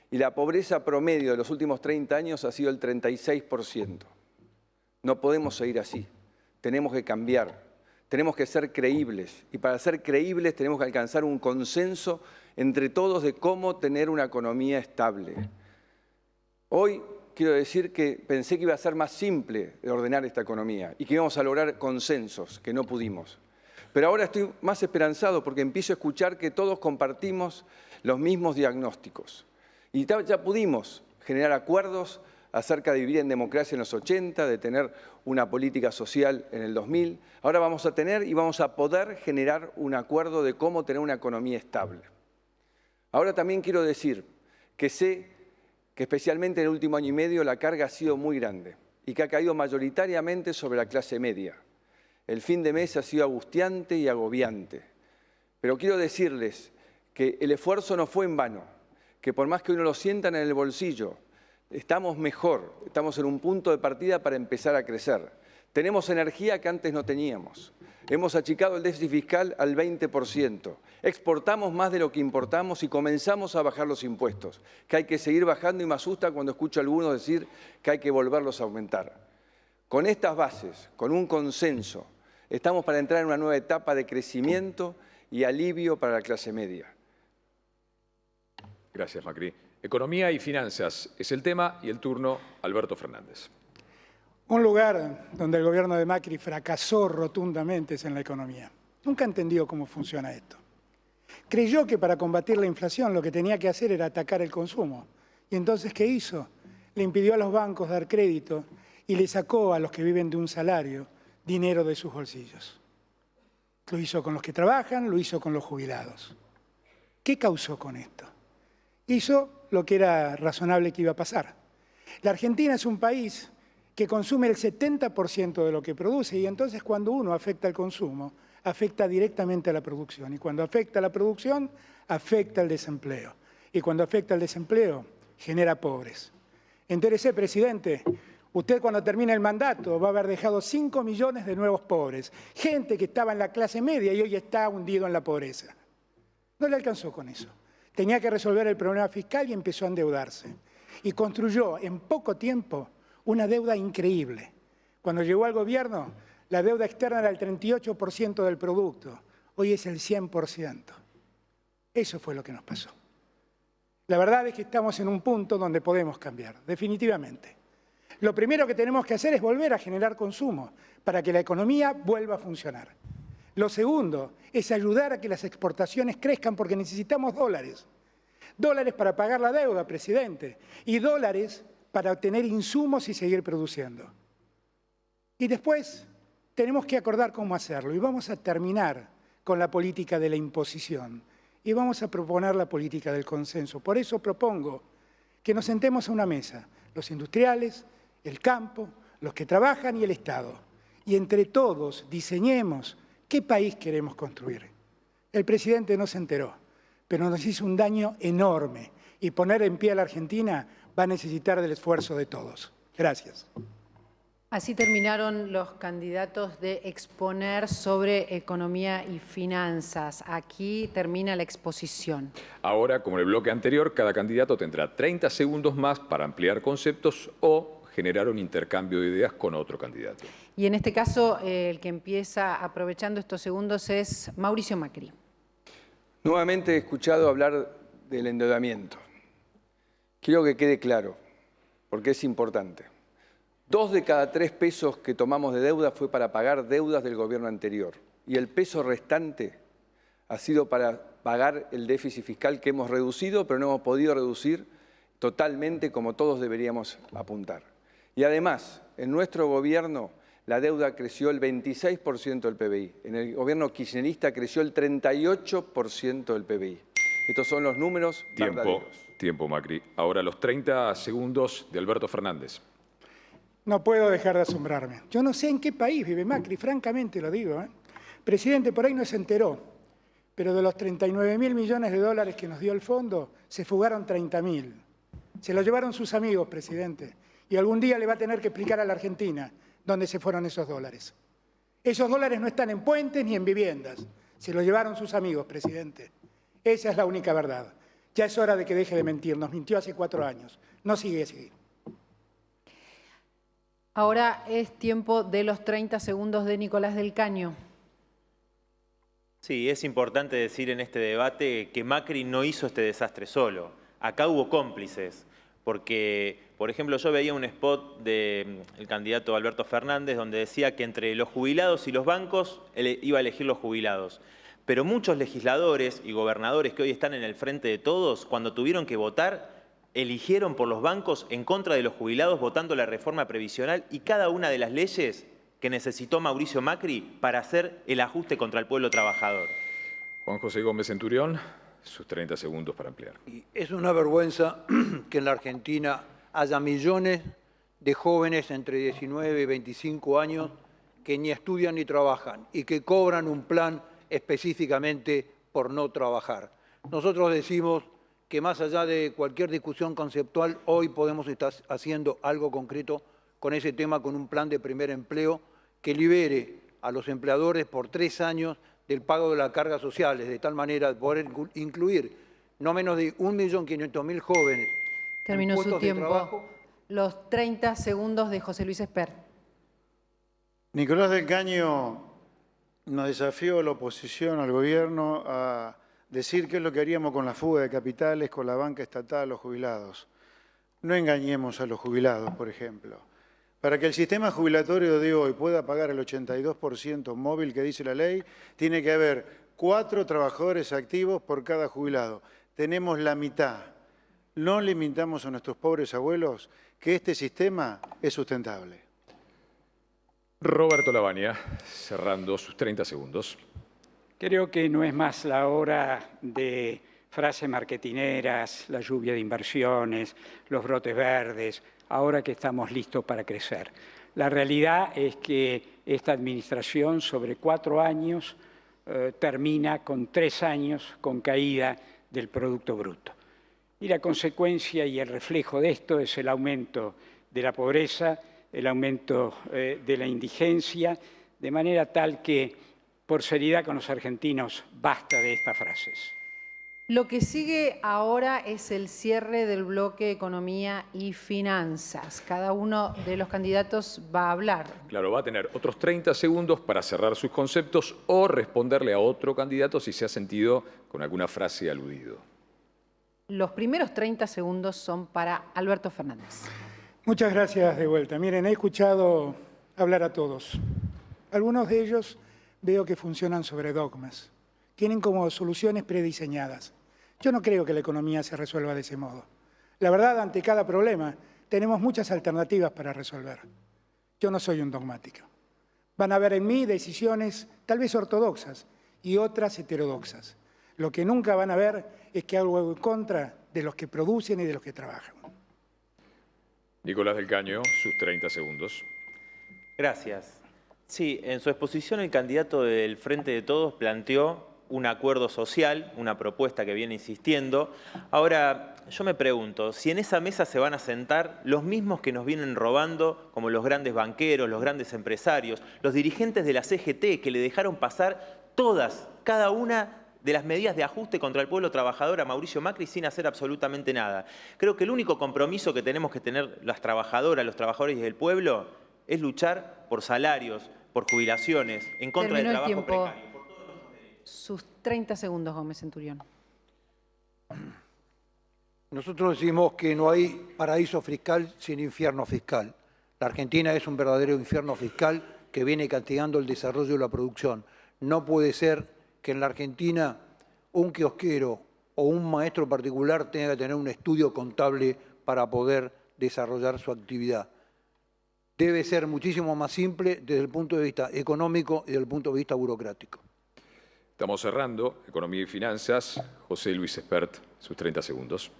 Y la pobreza promedio de los últimos 30 años ha sido el 36%. No podemos seguir así. Tenemos que cambiar. Tenemos que ser creíbles. Y para ser creíbles tenemos que alcanzar un consenso entre todos de cómo tener una economía estable. Hoy quiero decir que pensé que iba a ser más simple de ordenar esta economía y que íbamos a lograr consensos, que no pudimos. Pero ahora estoy más esperanzado porque empiezo a escuchar que todos compartimos los mismos diagnósticos. Y ya pudimos generar acuerdos acerca de vivir en democracia en los 80, de tener una política social en el 2000. Ahora vamos a tener y vamos a poder generar un acuerdo de cómo tener una economía estable. Ahora también quiero decir que sé que especialmente en el último año y medio la carga ha sido muy grande y que ha caído mayoritariamente sobre la clase media. El fin de mes ha sido angustiante y agobiante. Pero quiero decirles que el esfuerzo no fue en vano, que por más que uno lo sientan en el bolsillo, estamos mejor, estamos en un punto de partida para empezar a crecer. Tenemos energía que antes no teníamos. Hemos achicado el déficit fiscal al 20%. Exportamos más de lo que importamos y comenzamos a bajar los impuestos, que hay que seguir bajando y me asusta cuando escucho a algunos decir que hay que volverlos a aumentar. Con estas bases, con un consenso, estamos para entrar en una nueva etapa de crecimiento y alivio para la clase media. Gracias, Macri. Economía y finanzas es el tema y el turno Alberto Fernández. Un lugar donde el gobierno de Macri fracasó rotundamente es en la economía. Nunca entendió cómo funciona esto. Creyó que para combatir la inflación lo que tenía que hacer era atacar el consumo. ¿Y entonces qué hizo? Le impidió a los bancos dar crédito y le sacó a los que viven de un salario dinero de sus bolsillos. Lo hizo con los que trabajan, lo hizo con los jubilados. ¿Qué causó con esto? Hizo lo que era razonable que iba a pasar. La Argentina es un país que consume el 70% de lo que produce y entonces cuando uno afecta el consumo, afecta directamente a la producción. Y cuando afecta a la producción, afecta al desempleo. Y cuando afecta al desempleo, genera pobres. Entérese, presidente, usted cuando termine el mandato va a haber dejado 5 millones de nuevos pobres. Gente que estaba en la clase media y hoy está hundido en la pobreza. No le alcanzó con eso. Tenía que resolver el problema fiscal y empezó a endeudarse. Y construyó en poco tiempo una deuda increíble. Cuando llegó al gobierno, la deuda externa era el 38% del producto. Hoy es el 100%. Eso fue lo que nos pasó. La verdad es que estamos en un punto donde podemos cambiar, definitivamente. Lo primero que tenemos que hacer es volver a generar consumo para que la economía vuelva a funcionar. Lo segundo es ayudar a que las exportaciones crezcan porque necesitamos dólares. Dólares para pagar la deuda, presidente, y dólares para obtener insumos y seguir produciendo. Y después tenemos que acordar cómo hacerlo y vamos a terminar con la política de la imposición y vamos a proponer la política del consenso. Por eso propongo que nos sentemos a una mesa, los industriales, el campo, los que trabajan y el Estado, y entre todos diseñemos qué país queremos construir. El presidente no se enteró, pero nos hizo un daño enorme y poner en pie a la Argentina va a necesitar del esfuerzo de todos. Gracias. Así terminaron los candidatos de exponer sobre economía y finanzas. Aquí termina la exposición. Ahora, como en el bloque anterior, cada candidato tendrá 30 segundos más para ampliar conceptos o generar un intercambio de ideas con otro candidato. Y en este caso, el que empieza aprovechando estos segundos es Mauricio Macri. Nuevamente he escuchado hablar del endeudamiento. Quiero que quede claro, porque es importante. 2 de cada 3 pesos que tomamos de deuda fue para pagar deudas del gobierno anterior. Y el peso restante ha sido para pagar el déficit fiscal que hemos reducido, pero no hemos podido reducir totalmente como todos deberíamos apuntar. Y además, en nuestro gobierno la deuda creció el 26% del PBI. En el gobierno kirchnerista creció el 38% del PBI. Estos son los números verdaderos. Tiempo, Macri. Ahora los 30 segundos de Alberto Fernández. No puedo dejar de asombrarme. Yo no sé en qué país vive Macri, francamente lo digo, ¿eh? Presidente, por ahí no se enteró, pero de los 39.000 millones de dólares que nos dio el fondo, se fugaron 30.000. Se lo llevaron sus amigos, presidente. Y algún día le va a tener que explicar a la Argentina dónde se fueron esos dólares. Esos dólares no están en puentes ni en viviendas. Se los llevaron sus amigos, presidente. Esa es la única verdad. Ya es hora de que deje de mentir. Nos mintió hace 4 años. No sigue así. Ahora es tiempo de los 30 segundos de Nicolás del Caño. Sí, es importante decir en este debate que Macri no hizo este desastre solo. Acá hubo cómplices, porque, por ejemplo, yo veía un spot del candidato Alberto Fernández donde decía que entre los jubilados y los bancos él iba a elegir los jubilados. Pero muchos legisladores y gobernadores que hoy están en el frente de todos, cuando tuvieron que votar, eligieron por los bancos en contra de los jubilados, votando la reforma previsional y cada una de las leyes que necesitó Mauricio Macri para hacer el ajuste contra el pueblo trabajador. Juan José Gómez Centurión, sus 30 segundos para ampliar. Y es una vergüenza que en la Argentina haya millones de jóvenes entre 19 y 25 años que ni estudian ni trabajan y que cobran un plan específicamente por no trabajar. Nosotros decimos que más allá de cualquier discusión conceptual, hoy podemos estar haciendo algo concreto con ese tema, con un plan de primer empleo que libere a los empleadores por 3 años del pago de las cargas sociales, de tal manera de poder incluir no menos de 1.500.000 jóvenes. Terminó su tiempo. Los 30 segundos de José Luis Esper. Nicolás del Caño nos desafió a la oposición, al gobierno, a decir qué es lo que haríamos con la fuga de capitales, con la banca estatal, los jubilados. No engañemos a los jubilados, por ejemplo. Para que el sistema jubilatorio de hoy pueda pagar el 82% móvil que dice la ley, tiene que haber 4 trabajadores activos por cada jubilado. Tenemos la mitad. No limitamos a nuestros pobres abuelos que este sistema es sustentable. Roberto Lavagna, cerrando sus 30 segundos. Creo que no es más la hora de frases marketineras, la lluvia de inversiones, los brotes verdes, ahora que estamos listos para crecer. La realidad es que esta administración sobre 4 años termina con 3 años con caída del Producto Bruto. Y la consecuencia y el reflejo de esto es el aumento de la pobreza, el aumento de la indigencia, de manera tal que, por seriedad con los argentinos, basta de estas frases. Lo que sigue ahora es el cierre del bloque Economía y Finanzas. Cada uno de los candidatos va a hablar. Claro, va a tener otros 30 segundos para cerrar sus conceptos o responderle a otro candidato si se ha sentido con alguna frase aludido. Los primeros 30 segundos son para Alberto Fernández. Muchas gracias de vuelta. Miren, he escuchado hablar a todos. Algunos de ellos veo que funcionan sobre dogmas. Tienen como soluciones prediseñadas. Yo no creo que la economía se resuelva de ese modo. La verdad, ante cada problema, tenemos muchas alternativas para resolver. Yo no soy un dogmático. Van a ver en mí decisiones tal vez ortodoxas y otras heterodoxas. Lo que nunca van a ver es que hago en contra de los que producen y de los que trabajan. Nicolás del Caño, sus 30 segundos. Gracias. Sí, en su exposición el candidato del Frente de Todos planteó un acuerdo social, una propuesta que viene insistiendo. Ahora, yo me pregunto, si en esa mesa se van a sentar los mismos que nos vienen robando, como los grandes banqueros, los grandes empresarios, los dirigentes de la CGT que le dejaron pasar cada una de las medidas de ajuste contra el pueblo trabajador a Mauricio Macri sin hacer absolutamente nada. Creo que el único compromiso que tenemos que tener las trabajadoras, los trabajadores del pueblo es luchar por salarios, por jubilaciones, en contra del trabajo precario. Por todos nuestros derechos. Sus 30 segundos, Gómez Centurión. Nosotros decimos que no hay paraíso fiscal sin infierno fiscal. La Argentina es un verdadero infierno fiscal que viene castigando el desarrollo de la producción. No puede ser que en la Argentina un kiosquero o un maestro particular tenga que tener un estudio contable para poder desarrollar su actividad. Debe ser muchísimo más simple desde el punto de vista económico y desde el punto de vista burocrático. Estamos cerrando Economía y Finanzas. José Luis Espert, sus 30 segundos.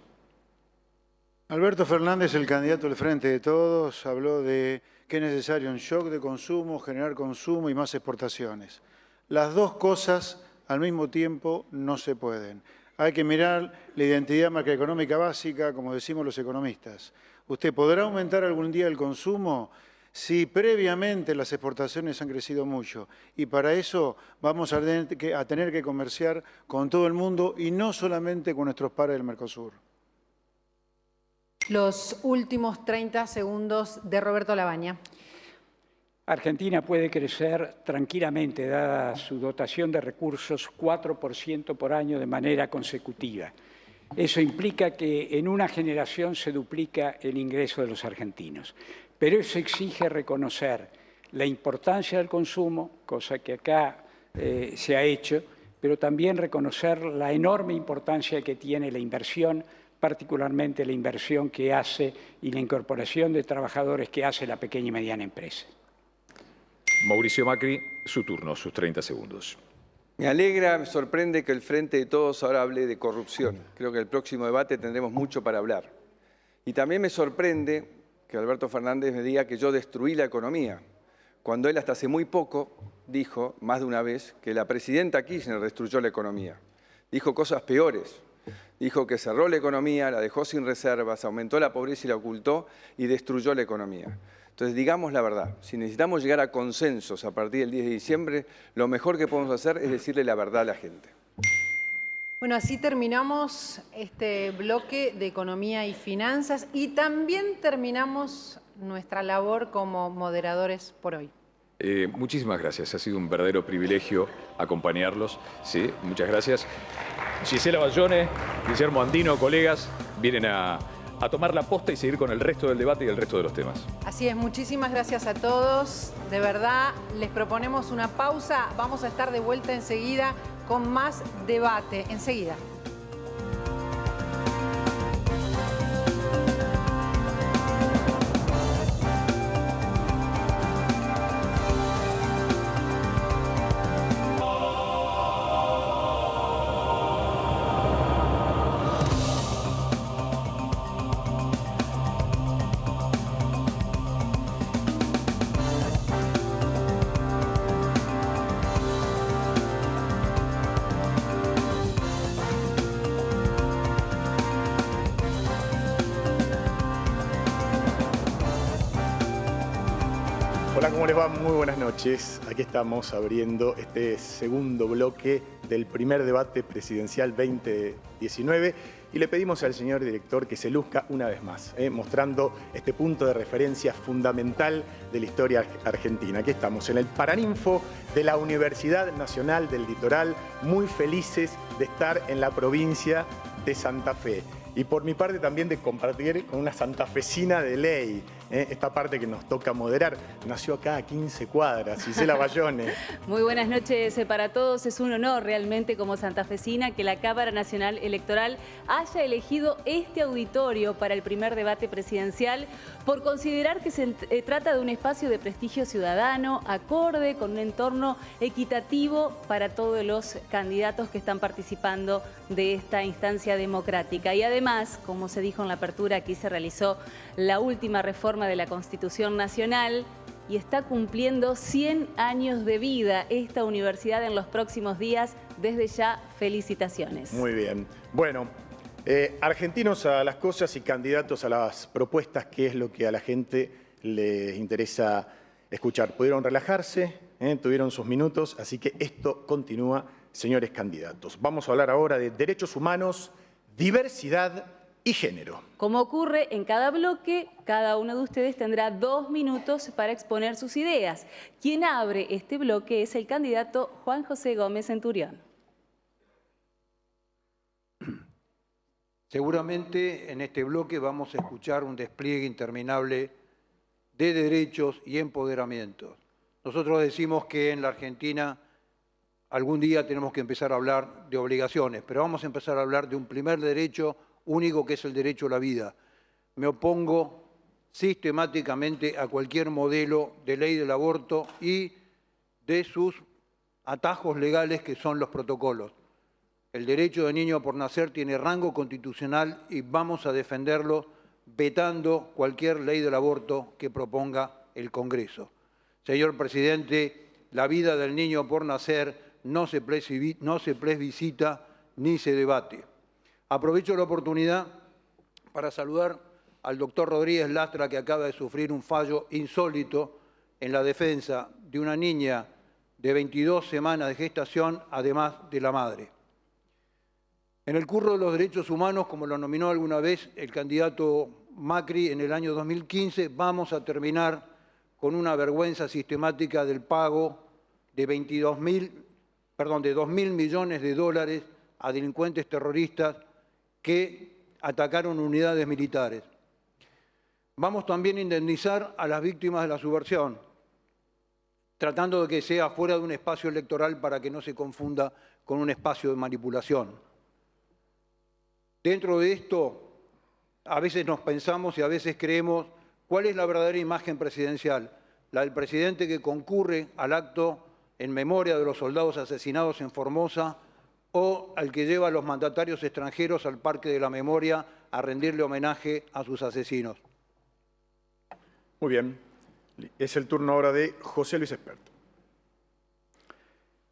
Alberto Fernández, el candidato del Frente de Todos, habló de que es necesario un shock de consumo, generar consumo y más exportaciones. Las dos cosas al mismo tiempo no se pueden. Hay que mirar la identidad macroeconómica básica, como decimos los economistas. ¿Usted podrá aumentar algún día el consumo? Si previamente las exportaciones han crecido mucho, y para eso vamos a tener que comerciar con todo el mundo y no solamente con nuestros pares del Mercosur. Los últimos 30 segundos de Roberto Labaña. Argentina puede crecer tranquilamente, dada su dotación de recursos, 4% por año de manera consecutiva. Eso implica que en una generación se duplica el ingreso de los argentinos. Pero eso exige reconocer la importancia del consumo, cosa que acá se ha hecho, pero también reconocer la enorme importancia que tiene la inversión, particularmente la inversión que hace y la incorporación de trabajadores que hace la pequeña y mediana empresa. Mauricio Macri, su turno, sus 30 segundos. Me alegra, me sorprende que el Frente de Todos ahora hable de corrupción. Creo que en el próximo debate tendremos mucho para hablar. Y también me sorprende que Alberto Fernández me diga que yo destruí la economía, cuando él hasta hace muy poco dijo, más de una vez, que la presidenta Kirchner destruyó la economía. Dijo cosas peores. Dijo que cerró la economía, la dejó sin reservas, aumentó la pobreza y la ocultó y destruyó la economía. Entonces, digamos la verdad, si necesitamos llegar a consensos a partir del 10 de diciembre, lo mejor que podemos hacer es decirle la verdad a la gente. Bueno, así terminamos este bloque de Economía y Finanzas y también terminamos nuestra labor como moderadores por hoy. Muchísimas gracias, ha sido un verdadero privilegio acompañarlos. Sí, muchas gracias. Gisela Bayone, Guillermo Andino, colegas, vienen a tomar la posta y seguir con el resto del debate y el resto de los temas. Así es, muchísimas gracias a todos. De verdad, les proponemos una pausa. Vamos a estar de vuelta enseguida con más debate. Enseguida. Hola, ¿cómo les va? Muy buenas noches. Aquí estamos abriendo este segundo bloque del primer debate presidencial 2019 y le pedimos al señor director que se luzca una vez más, mostrando este punto de referencia fundamental de la historia argentina. Aquí estamos en el Paraninfo de la Universidad Nacional del Litoral, muy felices de estar en la provincia de Santa Fe. Y por mi parte también de compartir con una santafesina de ley, esta parte que nos toca moderar. Nació acá a 15 cuadras, Gisela Bayone. Muy buenas noches para todos. Es un honor realmente como santafesina que la Cámara Nacional Electoral haya elegido este auditorio para el primer debate presidencial por considerar que se trata de un espacio de prestigio ciudadano, acorde, con un entorno equitativo para todos los candidatos que están participando de esta instancia democrática. Y además, como se dijo en la apertura, aquí se realizó la última reforma de la Constitución Nacional y está cumpliendo 100 años de vida esta universidad en los próximos días. Desde ya, felicitaciones. Muy bien. Bueno, argentinos a las cosas y candidatos a las propuestas, que es lo que a la gente les interesa escuchar. Pudieron relajarse, tuvieron sus minutos, así que esto continúa, señores candidatos. Vamos a hablar ahora de derechos humanos, diversidad y género. Como ocurre en cada bloque, cada uno de ustedes tendrá 2 minutos para exponer sus ideas. Quien abre este bloque es el candidato Juan José Gómez Centurión. Seguramente en este bloque vamos a escuchar un despliegue interminable de derechos y empoderamientos. Nosotros decimos que en la Argentina algún día tenemos que empezar a hablar de obligaciones, pero vamos a empezar a hablar de un primer derecho único que es el derecho a la vida. Me opongo sistemáticamente a cualquier modelo de ley del aborto y de sus atajos legales que son los protocolos. El derecho del niño por nacer tiene rango constitucional y vamos a defenderlo vetando cualquier ley del aborto que proponga el Congreso. Señor presidente, la vida del niño por nacer no se plebiscita ni se debate. Aprovecho la oportunidad para saludar al doctor Rodríguez Lastra, que acaba de sufrir un fallo insólito en la defensa de una niña de 22 semanas de gestación, además de la madre. En el curso de los derechos humanos, como lo nominó alguna vez el candidato Macri en el año 2015, vamos a terminar con una vergüenza sistemática del pago de 2.000 millones de dólares a delincuentes terroristas que atacaron unidades militares. Vamos también a indemnizar a las víctimas de la subversión, tratando de que sea fuera de un espacio electoral para que no se confunda con un espacio de manipulación. Dentro de esto, a veces nos pensamos y a veces creemos cuál es la verdadera imagen presidencial, la del presidente que concurre al acto en memoria de los soldados asesinados en Formosa o al que lleva a los mandatarios extranjeros al Parque de la Memoria a rendirle homenaje a sus asesinos. Muy bien. Es el turno ahora de José Luis Experto.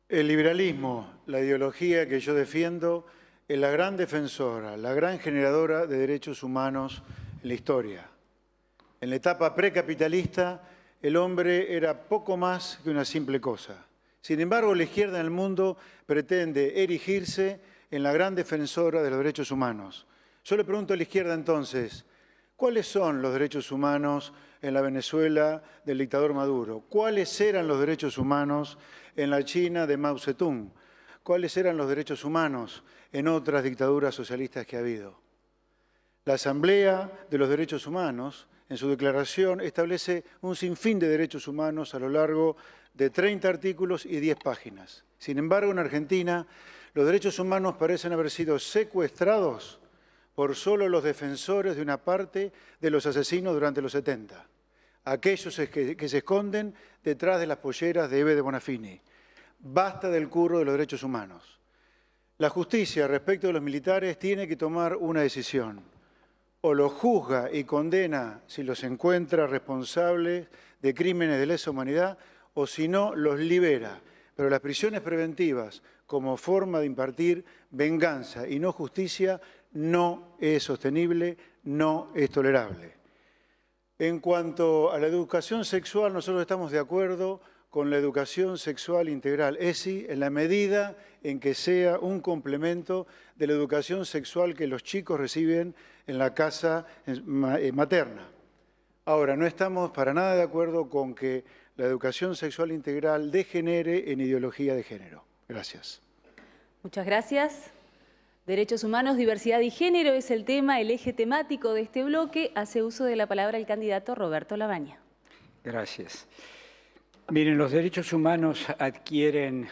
El liberalismo, la ideología que yo defiendo, es la gran defensora, la gran generadora de derechos humanos en la historia. En la etapa precapitalista, el hombre era poco más que una simple cosa. Sin embargo, la izquierda en el mundo pretende erigirse en la gran defensora de los derechos humanos. Yo le pregunto a la izquierda entonces, ¿cuáles son los derechos humanos en la Venezuela del dictador Maduro? ¿Cuáles eran los derechos humanos en la China de Mao Zedong? ¿Cuáles eran los derechos humanos en otras dictaduras socialistas que ha habido? La Asamblea de los Derechos Humanos, en su declaración, establece un sinfín de derechos humanos a lo largo de 30 artículos y 10 páginas. Sin embargo, en Argentina, los derechos humanos parecen haber sido secuestrados por solo los defensores de una parte de los asesinos durante los 70, aquellos que se esconden detrás de las polleras de Eve de Bonafini. Basta del curro de los derechos humanos. La justicia respecto de los militares tiene que tomar una decisión. O los juzga y condena si los encuentra responsables de crímenes de lesa humanidad, o si no, los libera. Pero las prisiones preventivas, como forma de impartir venganza y no justicia, no es sostenible, no es tolerable. En cuanto a la educación sexual, nosotros estamos de acuerdo con la educación sexual integral, ESI, en la medida en que sea un complemento de la educación sexual que los chicos reciben en la casa materna. Ahora, no estamos para nada de acuerdo con que la educación sexual integral degenere en ideología de género. Gracias. Muchas gracias. Derechos humanos, diversidad y género es el tema, el eje temático de este bloque. Hace uso de la palabra el candidato Roberto Labaña. Gracias. Miren, los derechos humanos adquieren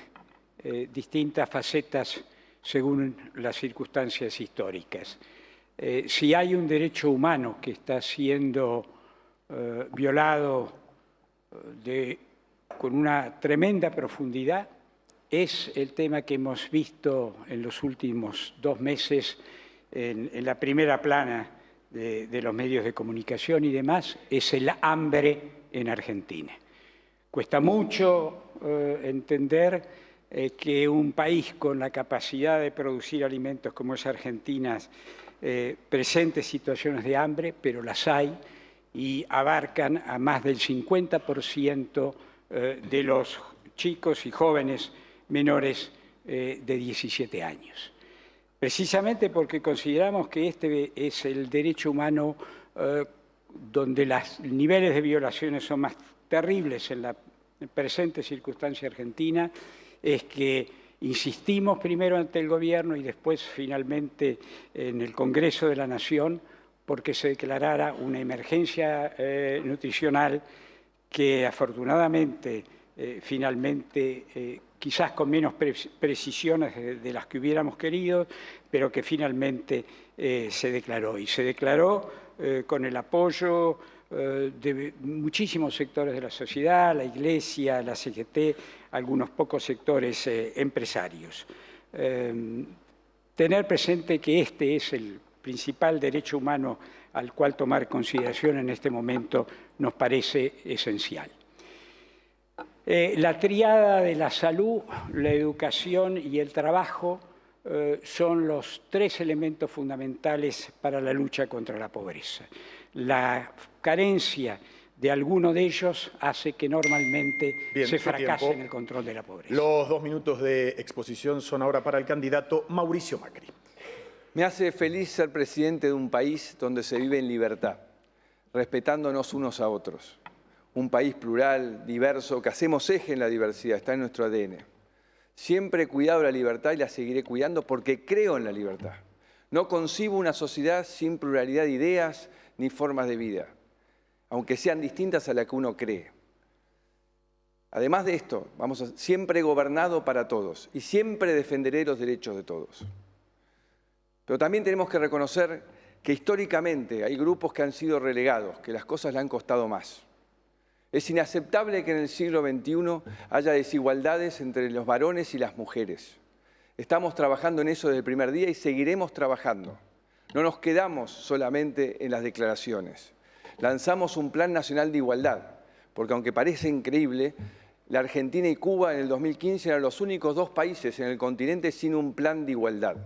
distintas facetas según las circunstancias históricas. Si hay un derecho humano que está siendo violado con una tremenda profundidad, es el tema que hemos visto en los últimos 2 meses en la primera plana de los medios de comunicación y demás, es el hambre en Argentina. Cuesta mucho entender que un país con la capacidad de producir alimentos como es Argentina presente situaciones de hambre, pero las hay y abarcan a más del 50% de los chicos y jóvenes menores de 17 años. Precisamente porque consideramos que este es el derecho humano donde los niveles de violaciones son más terribles en la presente circunstancia argentina, es que Insistimos primero ante el Gobierno y después finalmente en el Congreso de la Nación porque se declarara una emergencia nutricional que afortunadamente finalmente quizás con menos precisiones de las que hubiéramos querido, pero que finalmente se declaró. Y se declaró con el apoyo de muchísimos sectores de la sociedad, la Iglesia, la CGT, algunos pocos sectores empresarios. Tener presente que este es el principal derecho humano al cual tomar consideración en este momento nos parece esencial. La tríada de la salud, la educación y el trabajo son los tres elementos fundamentales para la lucha contra la pobreza. La carencia de alguno de ellos hace que normalmente se fracase en el control de la pobreza. Los 2 minutos de exposición son ahora para el candidato Mauricio Macri. Me hace feliz ser presidente de un país donde se vive en libertad, respetándonos unos a otros. Un país plural, diverso, que hacemos eje en la diversidad, está en nuestro ADN. Siempre he cuidado la libertad y la seguiré cuidando porque creo en la libertad. No concibo una sociedad sin pluralidad de ideas ni formas de vida, aunque sean distintas a la que uno cree. Además de esto, siempre he gobernado para todos y siempre defenderé los derechos de todos. Pero también tenemos que reconocer que históricamente hay grupos que han sido relegados, que las cosas le han costado más. Es inaceptable que en el siglo XXI haya desigualdades entre los varones y las mujeres. Estamos trabajando en eso desde el primer día y seguiremos trabajando. No nos quedamos solamente en las declaraciones. Lanzamos un Plan Nacional de Igualdad, porque aunque parece increíble, la Argentina y Cuba en el 2015 eran los únicos 2 países en el continente sin un plan de igualdad.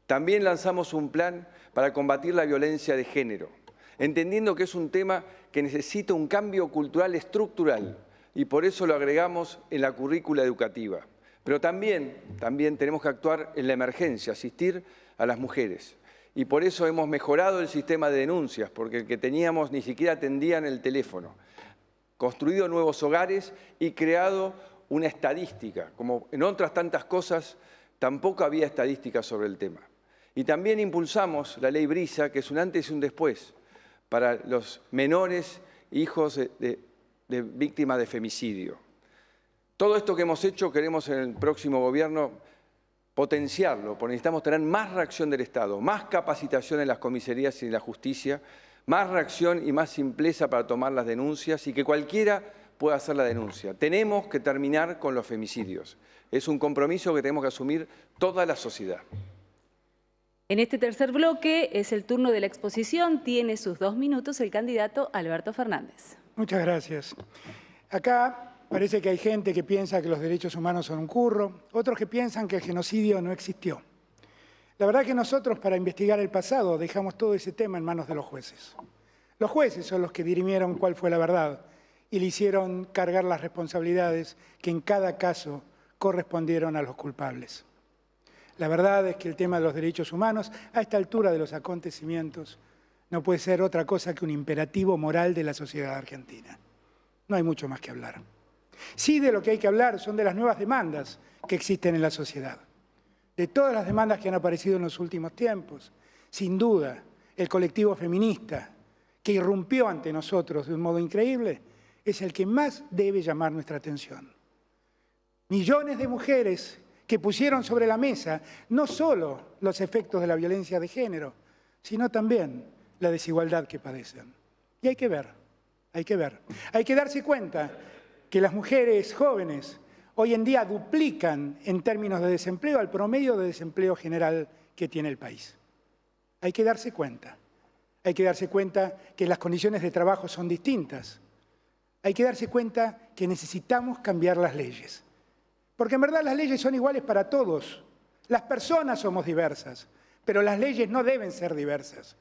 También lanzamos un plan para combatir la violencia de género, entendiendo que es un tema que necesita un cambio cultural estructural y por eso lo agregamos en la currícula educativa. Pero también tenemos que actuar en la emergencia, asistir a las mujeres. Y por eso hemos mejorado el sistema de denuncias, porque el que teníamos ni siquiera atendían el teléfono. Construido nuevos hogares y creado una estadística. Como en otras tantas cosas, tampoco había estadísticas sobre el tema. Y también impulsamos la ley Brisa, que es un antes y un después, para los menores hijos de víctimas de femicidio. Todo esto que hemos hecho queremos en el próximo gobierno potenciarlo, porque necesitamos tener más reacción del Estado, más capacitación en las comisarías y en la justicia, más reacción y más simpleza para tomar las denuncias y que cualquiera pueda hacer la denuncia. Tenemos que terminar con los femicidios. Es un compromiso que tenemos que asumir toda la sociedad. En este tercer bloque es el turno de la exposición. Tiene sus 2 minutos el candidato Alberto Fernández. Muchas gracias. Acá parece que hay gente que piensa que los derechos humanos son un curro, otros que piensan que el genocidio no existió. La verdad que nosotros, para investigar el pasado, dejamos todo ese tema en manos de los jueces. Los jueces son los que dirimieron cuál fue la verdad y le hicieron cargar las responsabilidades que en cada caso correspondieron a los culpables. La verdad es que el tema de los derechos humanos, a esta altura de los acontecimientos, no puede ser otra cosa que un imperativo moral de la sociedad argentina. No hay mucho más que hablar. Sí, de lo que hay que hablar son de las nuevas demandas que existen en la sociedad. De todas las demandas que han aparecido en los últimos tiempos, sin duda, el colectivo feminista, que irrumpió ante nosotros de un modo increíble, es el que más debe llamar nuestra atención. Millones de mujeres que pusieron sobre la mesa no solo los efectos de la violencia de género, sino también la desigualdad que padecen. Y hay que ver, hay que ver. Hay que darse cuenta que las mujeres jóvenes hoy en día duplican en términos de desempleo al promedio de desempleo general que tiene el país. Hay que darse cuenta. Hay que darse cuenta que las condiciones de trabajo son distintas. Hay que darse cuenta que necesitamos cambiar las leyes. Porque en verdad las leyes son iguales para todos. Las personas somos diversas, pero las leyes no deben ser diversas.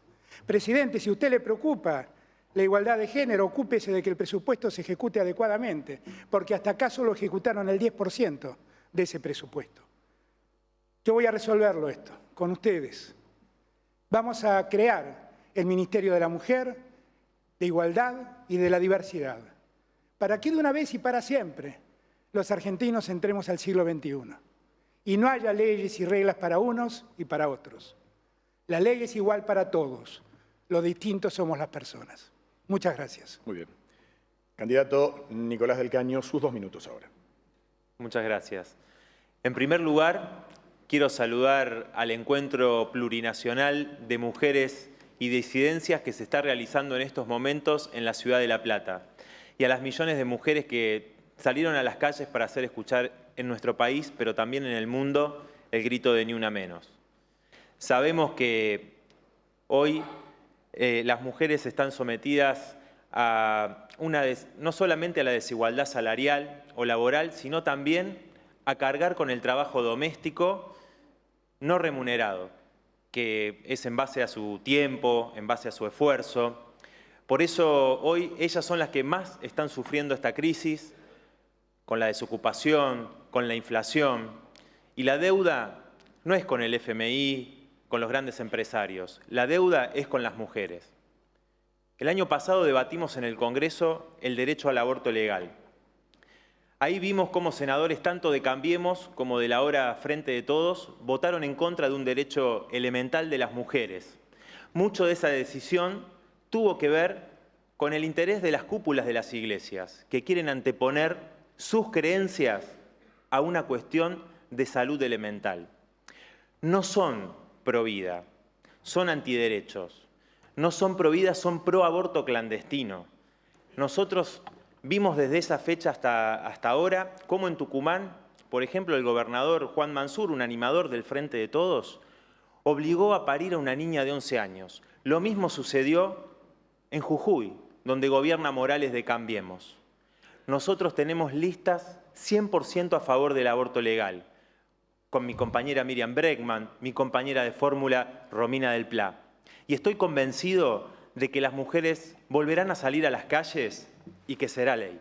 Presidente, si a usted le preocupa la igualdad de género, ocúpese de que el presupuesto se ejecute adecuadamente, porque hasta acá solo ejecutaron el 10% de ese presupuesto. Yo voy a resolverlo esto con ustedes. Vamos a crear el Ministerio de la Mujer, de Igualdad y de la Diversidad, para que de una vez y para siempre los argentinos entremos al siglo XXI y no haya leyes y reglas para unos y para otros. La ley es igual para todos. Lo distintos somos las personas. Muchas gracias. Muy bien. Candidato Nicolás del Caño, sus 2 minutos ahora. Muchas gracias. En primer lugar, quiero saludar al encuentro plurinacional de mujeres y disidencias que se está realizando en estos momentos en la ciudad de La Plata y a las millones de mujeres que salieron a las calles para hacer escuchar en nuestro país, pero también en el mundo, el grito de Ni Una Menos. Sabemos que hoy las mujeres están sometidas a no solamente a la desigualdad salarial o laboral, sino también a cargar con el trabajo doméstico no remunerado, que es en base a su tiempo, en base a su esfuerzo. Por eso hoy ellas son las que más están sufriendo esta crisis, con la desocupación, con la inflación. Y la deuda no es con el FMI, con los grandes empresarios, la deuda es con las mujeres. El año pasado debatimos en el Congreso el derecho al aborto legal. Ahí vimos cómo senadores tanto de Cambiemos como de la ahora Frente de Todos votaron en contra de un derecho elemental de las mujeres. Mucho de esa decisión tuvo que ver con el interés de las cúpulas de las iglesias, que quieren anteponer sus creencias a una cuestión de salud elemental. No son pro vida, son antiderechos. No son pro vida, son pro aborto clandestino. Nosotros vimos desde esa fecha hasta ahora cómo en Tucumán, por ejemplo, el gobernador Juan Mansur, un animador del Frente de Todos, obligó a parir a una niña de 11 años. Lo mismo sucedió en Jujuy, donde gobierna Morales de Cambiemos. Nosotros tenemos listas 100% a favor del aborto legal, con mi compañera Miriam Bregman, mi compañera de fórmula Romina del Pla. Y estoy convencido de que las mujeres volverán a salir a las calles y que será ley.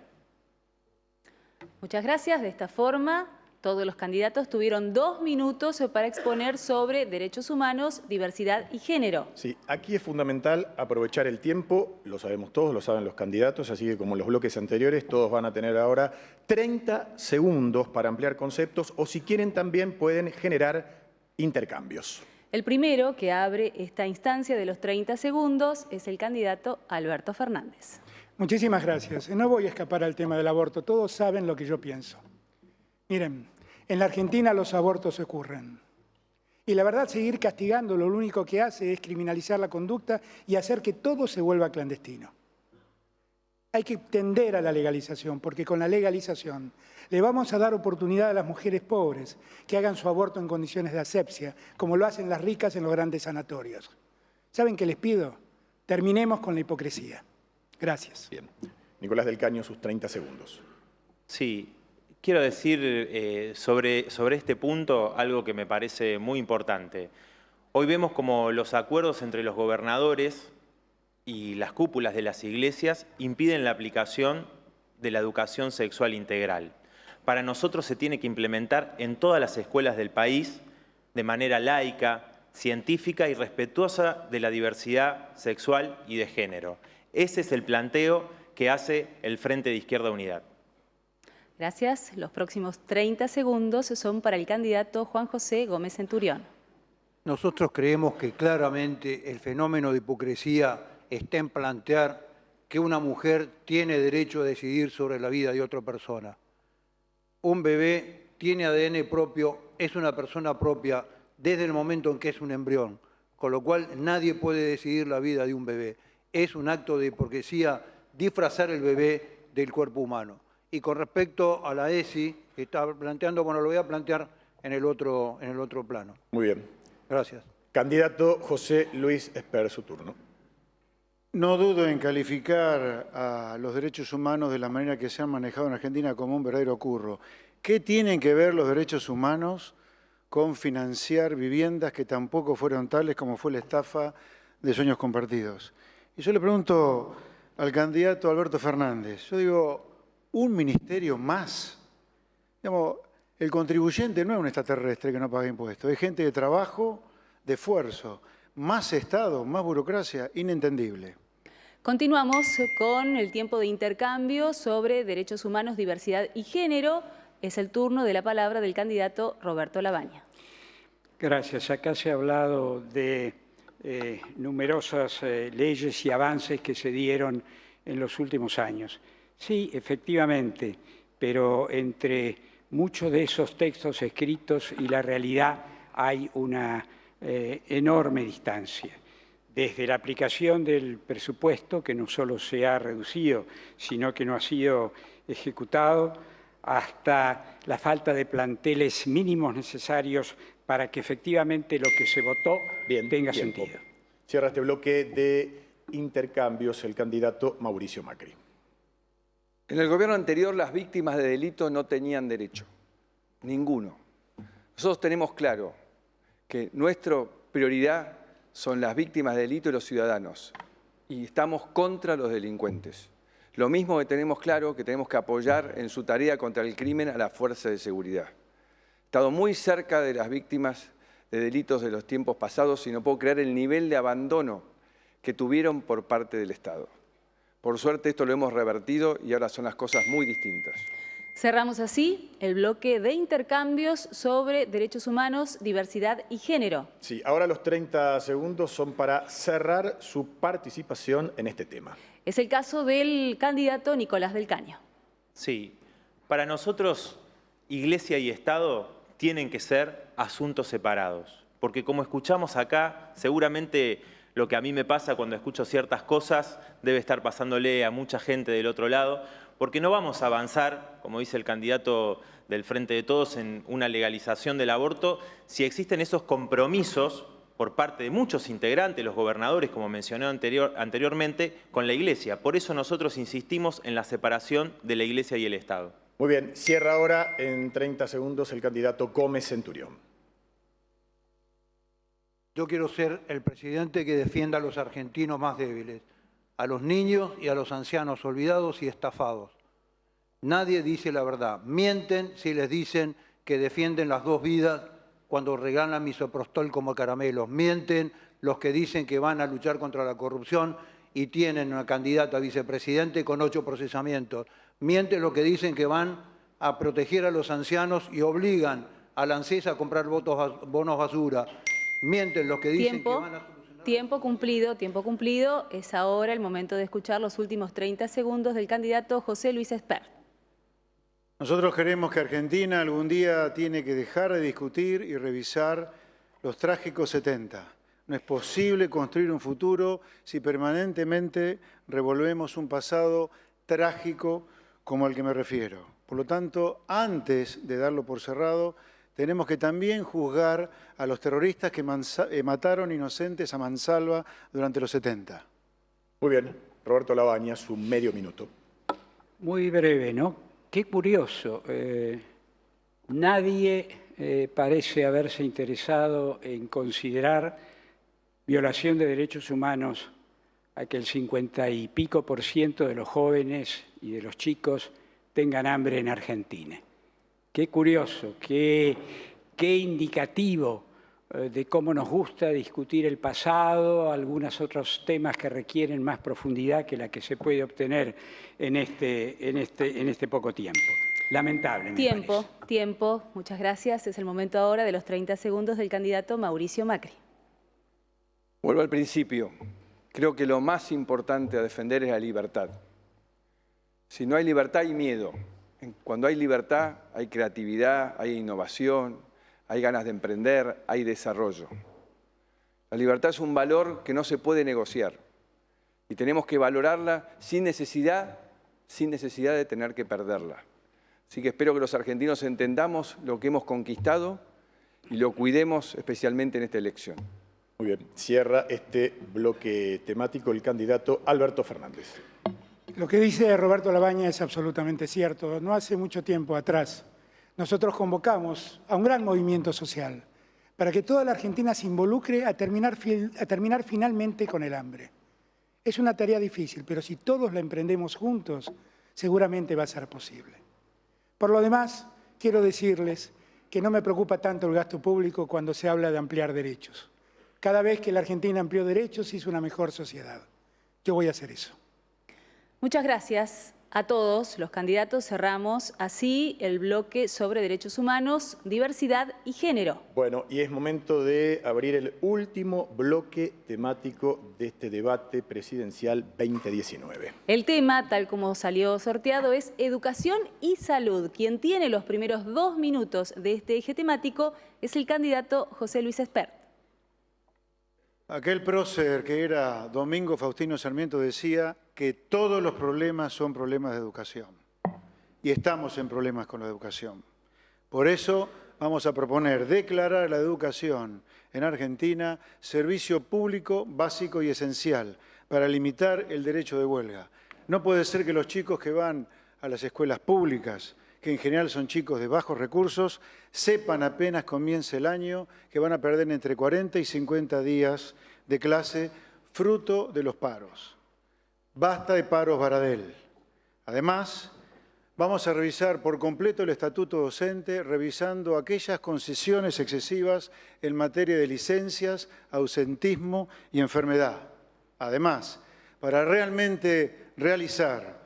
Muchas gracias. De esta forma, todos los candidatos tuvieron 2 minutos para exponer sobre derechos humanos, diversidad y género. Sí, aquí es fundamental aprovechar el tiempo, lo sabemos todos, lo saben los candidatos, así que como en los bloques anteriores, todos van a tener ahora 30 segundos para ampliar conceptos o si quieren también pueden generar intercambios. El primero que abre esta instancia de los 30 segundos es el candidato Alberto Fernández. Muchísimas gracias. No voy a escapar al tema del aborto. Todos saben lo que yo pienso. Miren, en la Argentina los abortos ocurren. Y la verdad, seguir castigándolo lo único que hace es criminalizar la conducta y hacer que todo se vuelva clandestino. Hay que tender a la legalización, porque con la legalización le vamos a dar oportunidad a las mujeres pobres que hagan su aborto en condiciones de asepsia, como lo hacen las ricas en los grandes sanatorios. ¿Saben qué les pido? Terminemos con la hipocresía. Gracias. Bien. Nicolás del Caño, sus 30 segundos. Sí, quiero decir sobre este punto algo que me parece muy importante. Hoy vemos como los acuerdos entre los gobernadores y las cúpulas de las iglesias impiden la aplicación de la educación sexual integral. Para nosotros se tiene que implementar en todas las escuelas del país de manera laica, científica y respetuosa de la diversidad sexual y de género. Ese es el planteo que hace el Frente de Izquierda Unidad. Gracias. Los próximos 30 segundos son para el candidato Juan José Gómez Centurión. Nosotros creemos que claramente el fenómeno de hipocresía está en plantear que una mujer tiene derecho a decidir sobre la vida de otra persona. Un bebé tiene ADN propio, es una persona propia desde el momento en que es un embrión, con lo cual nadie puede decidir la vida de un bebé. Es un acto de hipocresía disfrazar el bebé del cuerpo humano. Y con respecto a la ESI, que está planteando, bueno, lo voy a plantear en el otro plano. Muy bien. Gracias. Candidato José Luis Esper, su turno. No dudo en calificar a los derechos humanos de la manera que se han manejado en Argentina como un verdadero curro. ¿Qué tienen que ver los derechos humanos con financiar viviendas que tampoco fueron tales como fue la estafa de Sueños Compartidos? Y yo le pregunto al candidato Alberto Fernández, yo digo, ¿un ministerio más? Digamos, el contribuyente no es un extraterrestre que no paga impuestos, es gente de trabajo, de esfuerzo. Más Estado, más burocracia, inentendible. Continuamos con el tiempo de intercambio sobre derechos humanos, diversidad y género. Es el turno de la palabra del candidato Roberto Lavagna. Gracias. Acá se ha hablado de numerosas leyes y avances que se dieron en los últimos años. Sí, efectivamente, pero entre muchos de esos textos escritos y la realidad hay una enorme distancia. Desde la aplicación del presupuesto, que no solo se ha reducido, sino que no ha sido ejecutado, hasta la falta de planteles mínimos necesarios para que efectivamente lo que se votó tenga sentido. Cierra este bloque de intercambios el candidato Mauricio Macri. En el gobierno anterior las víctimas de delito no tenían derecho, ninguno. Nosotros tenemos claro que nuestra prioridad son las víctimas de delito y los ciudadanos, y estamos contra los delincuentes. Lo mismo que tenemos claro que tenemos que apoyar en su tarea contra el crimen a las fuerzas de seguridad. He estado muy cerca de las víctimas de delitos de los tiempos pasados y no puedo creer el nivel de abandono que tuvieron por parte del Estado. Por suerte esto lo hemos revertido y ahora son las cosas muy distintas. Cerramos así el bloque de intercambios sobre derechos humanos, diversidad y género. Sí, ahora los 30 segundos son para cerrar su participación en este tema. Es el caso del candidato Nicolás del Caño. Sí, para nosotros Iglesia y Estado tienen que ser asuntos separados, porque como escuchamos acá, seguramente lo que a mí me pasa cuando escucho ciertas cosas debe estar pasándole a mucha gente del otro lado, porque no vamos a avanzar, como dice el candidato del Frente de Todos, en una legalización del aborto si existen esos compromisos por parte de muchos integrantes, los gobernadores, como mencioné anteriormente, con la Iglesia. Por eso nosotros insistimos en la separación de la Iglesia y el Estado. Muy bien, cierra ahora en 30 segundos el candidato Gómez Centurión. Yo quiero ser el presidente que defienda a los argentinos más débiles, a los niños y a los ancianos olvidados y estafados. Nadie dice la verdad. Mienten si les dicen que defienden las dos vidas cuando regalan misoprostol como caramelos. Mienten los que dicen que van a luchar contra la corrupción y tienen una candidata a vicepresidente con 8 procesamientos. Mienten los que dicen que van a proteger a los ancianos y obligan a la ANSES a comprar bonos basura. Mienten los que dicen que van a... Tiempo cumplido. Es ahora el momento de escuchar los últimos 30 segundos del candidato José Luis Espert. Nosotros queremos que Argentina algún día tiene que dejar de discutir y revisar los trágicos 70. No es posible construir un futuro si permanentemente revolvemos un pasado trágico como al que me refiero. Por lo tanto, antes de darlo por cerrado, tenemos que también juzgar a los terroristas que mataron inocentes a mansalva durante los 70. Muy bien, Roberto Lavagna, su medio minuto. Muy breve, ¿no? Qué curioso. Nadie parece haberse interesado en considerar violación de derechos humanos a que el 50 y pico % de los jóvenes y de los chicos tengan hambre en Argentina. Qué curioso, qué indicativo de cómo nos gusta discutir el pasado, algunos otros temas que requieren más profundidad que la que se puede obtener en este poco tiempo. Lamentable, me parece. Tiempo. Muchas gracias. Es el momento ahora de los 30 segundos del candidato Mauricio Macri. Vuelvo al principio. Creo que lo más importante a defender es la libertad. Si no hay libertad, hay miedo. Cuando hay libertad, hay creatividad, hay innovación, hay ganas de emprender, hay desarrollo. La libertad es un valor que no se puede negociar y tenemos que valorarla sin necesidad de tener que perderla. Así que espero que los argentinos entendamos lo que hemos conquistado y lo cuidemos especialmente en esta elección. Muy bien, cierra este bloque temático el candidato Alberto Fernández. Lo que dice Roberto Lavagna es absolutamente cierto. No hace mucho tiempo atrás, nosotros convocamos a un gran movimiento social para que toda la Argentina se involucre a terminar finalmente con el hambre. Es una tarea difícil, pero si todos la emprendemos juntos, seguramente va a ser posible. Por lo demás, quiero decirles que no me preocupa tanto el gasto público cuando se habla de ampliar derechos. Cada vez que la Argentina amplió derechos, hizo una mejor sociedad. Yo voy a hacer eso. Muchas gracias. a todos los candidatos. Cerramos así el bloque sobre derechos humanos, diversidad y género. Bueno, y es momento de abrir el último bloque temático de este debate presidencial 2019. El tema, tal como salió sorteado, es educación y salud. Quien tiene los primeros 2 minutos de este eje temático es el candidato José Luis Espert. Aquel prócer que era Domingo Faustino Sarmiento decía que todos los problemas son problemas de educación. Y estamos en problemas con la educación. Por eso vamos a proponer declarar la educación en Argentina servicio público básico y esencial para limitar el derecho de huelga. No puede ser que los chicos que van a las escuelas públicas, que en general son chicos de bajos recursos, sepan apenas comience el año que van a perder entre 40 y 50 días de clase fruto de los paros. Basta de paros Baradel. Además, vamos a revisar por completo el estatuto docente, revisando aquellas concesiones excesivas en materia de licencias, ausentismo y enfermedad. Además, para realmente realizar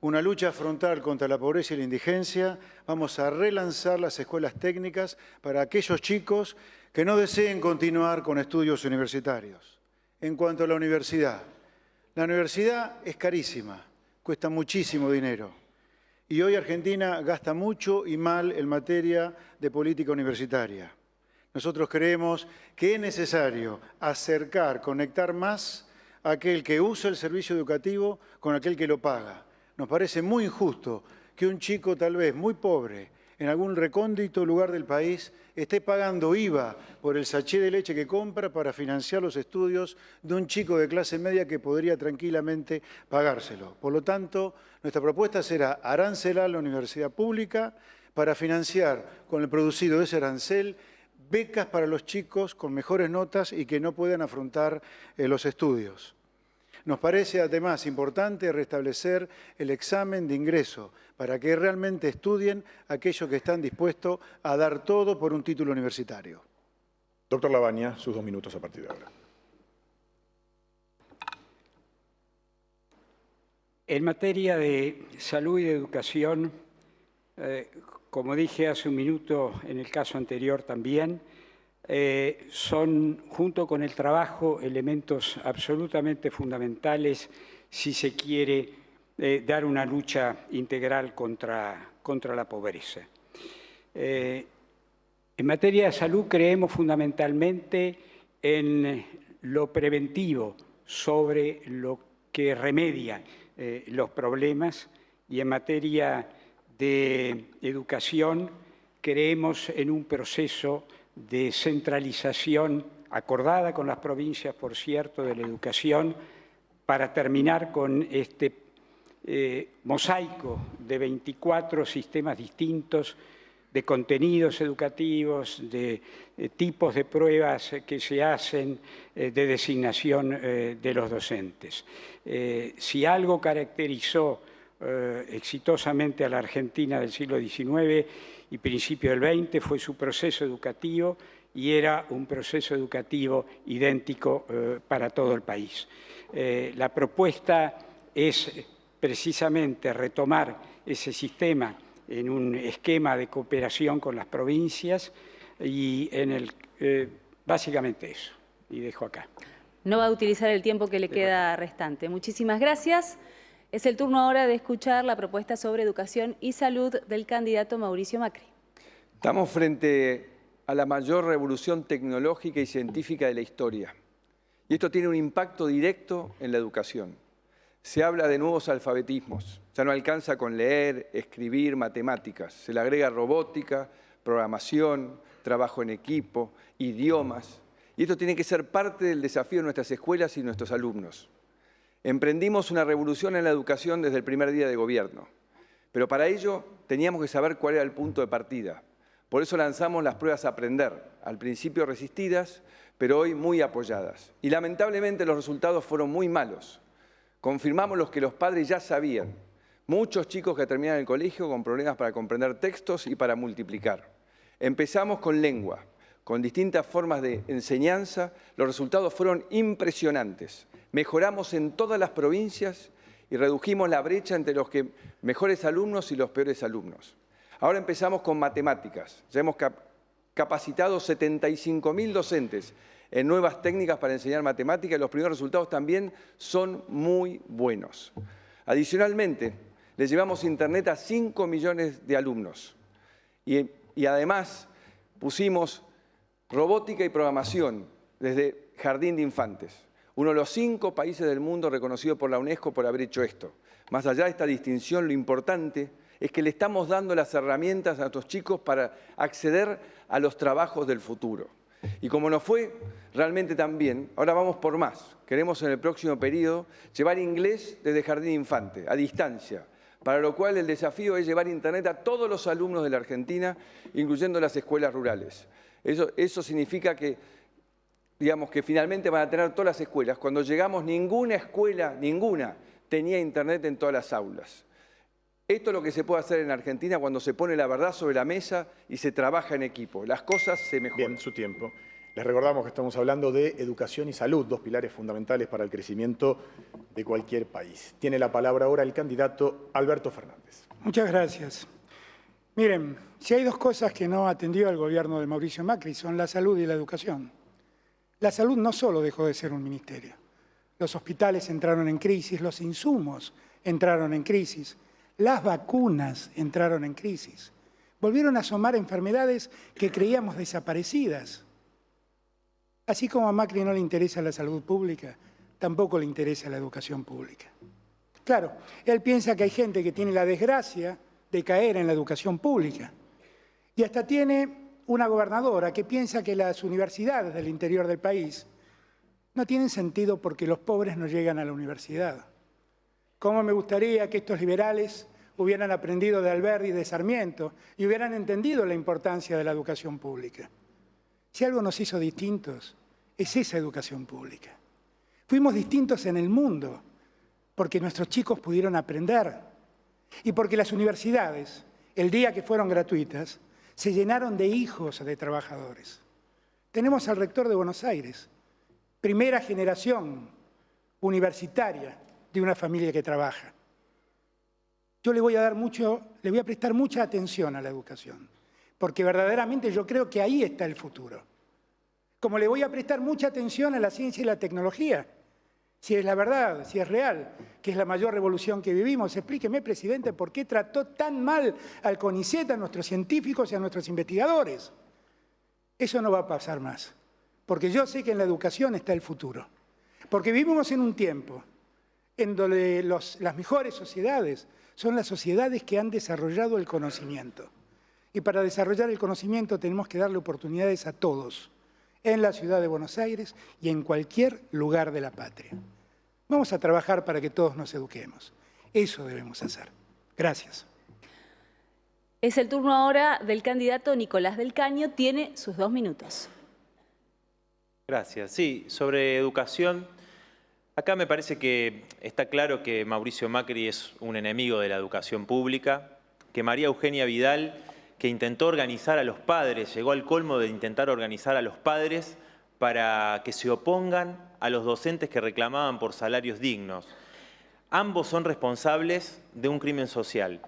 una lucha frontal contra la pobreza y la indigencia, vamos a relanzar las escuelas técnicas para aquellos chicos que no deseen continuar con estudios universitarios. En cuanto a la universidad es carísima, cuesta muchísimo dinero. Y hoy Argentina gasta mucho y mal en materia de política universitaria. Nosotros creemos que es necesario acercar, conectar más a aquel que usa el servicio educativo con aquel que lo paga. Nos parece muy injusto que un chico tal vez muy pobre en algún recóndito lugar del país esté pagando IVA por el sachet de leche que compra para financiar los estudios de un chico de clase media que podría tranquilamente pagárselo. Por lo tanto, nuestra propuesta será arancelar la universidad pública para financiar con el producido de ese arancel becas para los chicos con mejores notas y que no puedan afrontar los estudios. Nos parece además importante restablecer el examen de ingreso para que realmente estudien aquellos que están dispuestos a dar todo por un título universitario. Doctor Labaña, sus 2 minutos a partir de ahora. En materia de salud y de educación, como dije hace un minuto en el caso anterior también, son, junto con el trabajo, elementos absolutamente fundamentales si se quiere dar una lucha integral contra la pobreza. En materia de salud creemos fundamentalmente en lo preventivo sobre lo que remedia los problemas, y en materia de educación creemos en un proceso de centralización acordada con las provincias, por cierto, de la educación, para terminar con este mosaico de 24 sistemas distintos de contenidos educativos, de tipos de pruebas que se hacen, de designación de los docentes. Si algo caracterizó exitosamente a la Argentina del siglo XIX y principio del XX fue su proceso educativo, y era un proceso educativo idéntico para todo el país. La propuesta es precisamente retomar ese sistema en un esquema de cooperación con las provincias y básicamente eso. Y dejo acá. No va a utilizar el tiempo que le queda restante. Muchísimas gracias. Es el turno ahora de escuchar la propuesta sobre educación y salud del candidato Mauricio Macri. Estamos frente a la mayor revolución tecnológica y científica de la historia. Y esto tiene un impacto directo en la educación. Se habla de nuevos alfabetismos. Ya no alcanza con leer, escribir, matemáticas. Se le agrega robótica, programación, trabajo en equipo, idiomas. Y esto tiene que ser parte del desafío de nuestras escuelas y nuestros alumnos. Emprendimos una revolución en la educación desde el primer día de gobierno, pero para ello teníamos que saber cuál era el punto de partida. Por eso lanzamos las pruebas Aprender, al principio resistidas, pero hoy muy apoyadas. Y lamentablemente los resultados fueron muy malos. Confirmamos los que los padres ya sabían. Muchos chicos que terminan el colegio con problemas para comprender textos y para multiplicar. Empezamos con lengua, con distintas formas de enseñanza. Los resultados fueron impresionantes. Mejoramos en todas las provincias y redujimos la brecha entre los mejores alumnos y los peores alumnos. Ahora empezamos con matemáticas. Ya hemos capacitado 75.000 docentes en nuevas técnicas para enseñar matemáticas y los primeros resultados también son muy buenos. Adicionalmente, le llevamos Internet a 5 millones de alumnos y además pusimos robótica y programación desde jardín de infantes. Uno de los 5 países del mundo reconocido por la UNESCO por haber hecho esto. Más allá de esta distinción, lo importante es que le estamos dando las herramientas a nuestros chicos para acceder a los trabajos del futuro. Y como nos fue realmente tan bien, ahora vamos por más. Queremos en el próximo periodo llevar inglés desde jardín de infante, a distancia, para lo cual el desafío es llevar Internet a todos los alumnos de la Argentina, incluyendo las escuelas rurales. Eso significa que, digamos, que finalmente van a tener todas las escuelas. Cuando llegamos, ninguna escuela, tenía Internet en todas las aulas. Esto es lo que se puede hacer en Argentina cuando se pone la verdad sobre la mesa y se trabaja en equipo. Las cosas se mejoran. Bien, su tiempo. Les recordamos que estamos hablando de educación y salud, 2 pilares fundamentales para el crecimiento de cualquier país. Tiene la palabra ahora el candidato Alberto Fernández. Muchas gracias. Miren, si hay 2 cosas que no atendió el gobierno de Mauricio Macri, son la salud y la educación. La salud no solo dejó de ser un ministerio. Los hospitales entraron en crisis, los insumos entraron en crisis, las vacunas entraron en crisis. Volvieron a asomar enfermedades que creíamos desaparecidas. Así como a Macri no le interesa la salud pública, tampoco le interesa la educación pública. Claro, él piensa que hay gente que tiene la desgracia de caer en la educación pública. Y hasta tiene una gobernadora que piensa que las universidades del interior del país no tienen sentido porque los pobres no llegan a la universidad. Cómo me gustaría que estos liberales hubieran aprendido de Alberdi y de Sarmiento y hubieran entendido la importancia de la educación pública. Si algo nos hizo distintos, es esa educación pública. Fuimos distintos en el mundo porque nuestros chicos pudieron aprender y porque las universidades, el día que fueron gratuitas, se llenaron de hijos de trabajadores. Tenemos al rector de Buenos Aires, primera generación universitaria de una familia que trabaja. Yo le voy a prestar mucha atención a la educación, porque verdaderamente yo creo que ahí está el futuro. Como le voy a prestar mucha atención a la ciencia y la tecnología, si es la verdad, si es real, que es la mayor revolución que vivimos. Explíqueme, presidente, por qué trató tan mal al CONICET, a nuestros científicos y a nuestros investigadores. Eso no va a pasar más, porque yo sé que en la educación está el futuro. Porque vivimos en un tiempo en donde las mejores sociedades son las sociedades que han desarrollado el conocimiento. Y para desarrollar el conocimiento tenemos que darle oportunidades a todos, en la ciudad de Buenos Aires y en cualquier lugar de la patria. Vamos a trabajar para que todos nos eduquemos. Eso debemos hacer. Gracias. Es el turno ahora del candidato Nicolás del Caño. Tiene sus 2 minutos. Gracias. Sí, sobre educación, acá me parece que está claro que Mauricio Macri es un enemigo de la educación pública, que María Eugenia Vidal, que intentó organizar a los padres, llegó al colmo de intentar organizar a los padres para que se opongan a los docentes que reclamaban por salarios dignos. Ambos son responsables de un crimen social.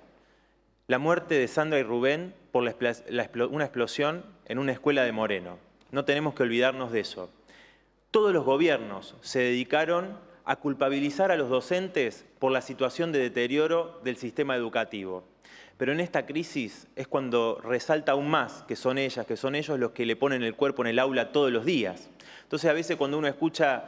La muerte de Sandra y Rubén por una explosión en una escuela de Moreno. No tenemos que olvidarnos de eso. Todos los gobiernos se dedicaron a culpabilizar a los docentes por la situación de deterioro del sistema educativo. Pero en esta crisis es cuando resalta aún más que son ellas, que son ellos los que le ponen el cuerpo en el aula todos los días. Entonces a veces cuando uno escucha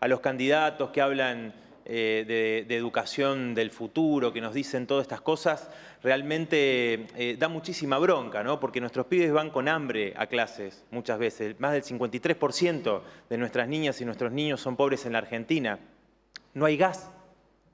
a los candidatos que hablan de educación del futuro, que nos dicen todas estas cosas, realmente da muchísima bronca, ¿no? Porque nuestros pibes van con hambre a clases muchas veces. Más del 53% de nuestras niñas y nuestros niños son pobres en la Argentina. No hay gas.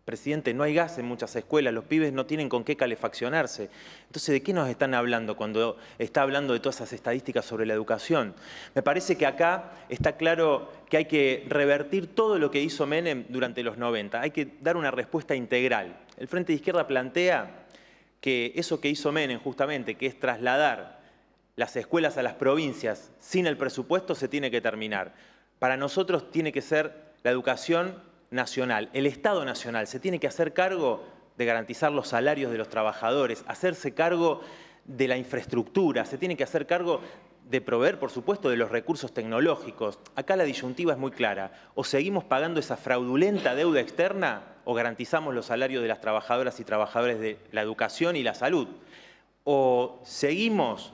Presidente, no hay gas en muchas escuelas, los pibes no tienen con qué calefaccionarse. Entonces, ¿de qué nos están hablando cuando está hablando de todas esas estadísticas sobre la educación? Me parece que acá está claro que hay que revertir todo lo que hizo Menem durante los 90. Hay que dar una respuesta integral. El Frente de Izquierda plantea que eso que hizo Menem justamente, que es trasladar las escuelas a las provincias sin el presupuesto, se tiene que terminar. Para nosotros tiene que ser la educación nacional, el Estado nacional, se tiene que hacer cargo de garantizar los salarios de los trabajadores, hacerse cargo de la infraestructura, se tiene que hacer cargo de proveer, por supuesto, de los recursos tecnológicos. Acá la disyuntiva es muy clara. O seguimos pagando esa fraudulenta deuda externa o garantizamos los salarios de las trabajadoras y trabajadores de la educación y la salud. O seguimos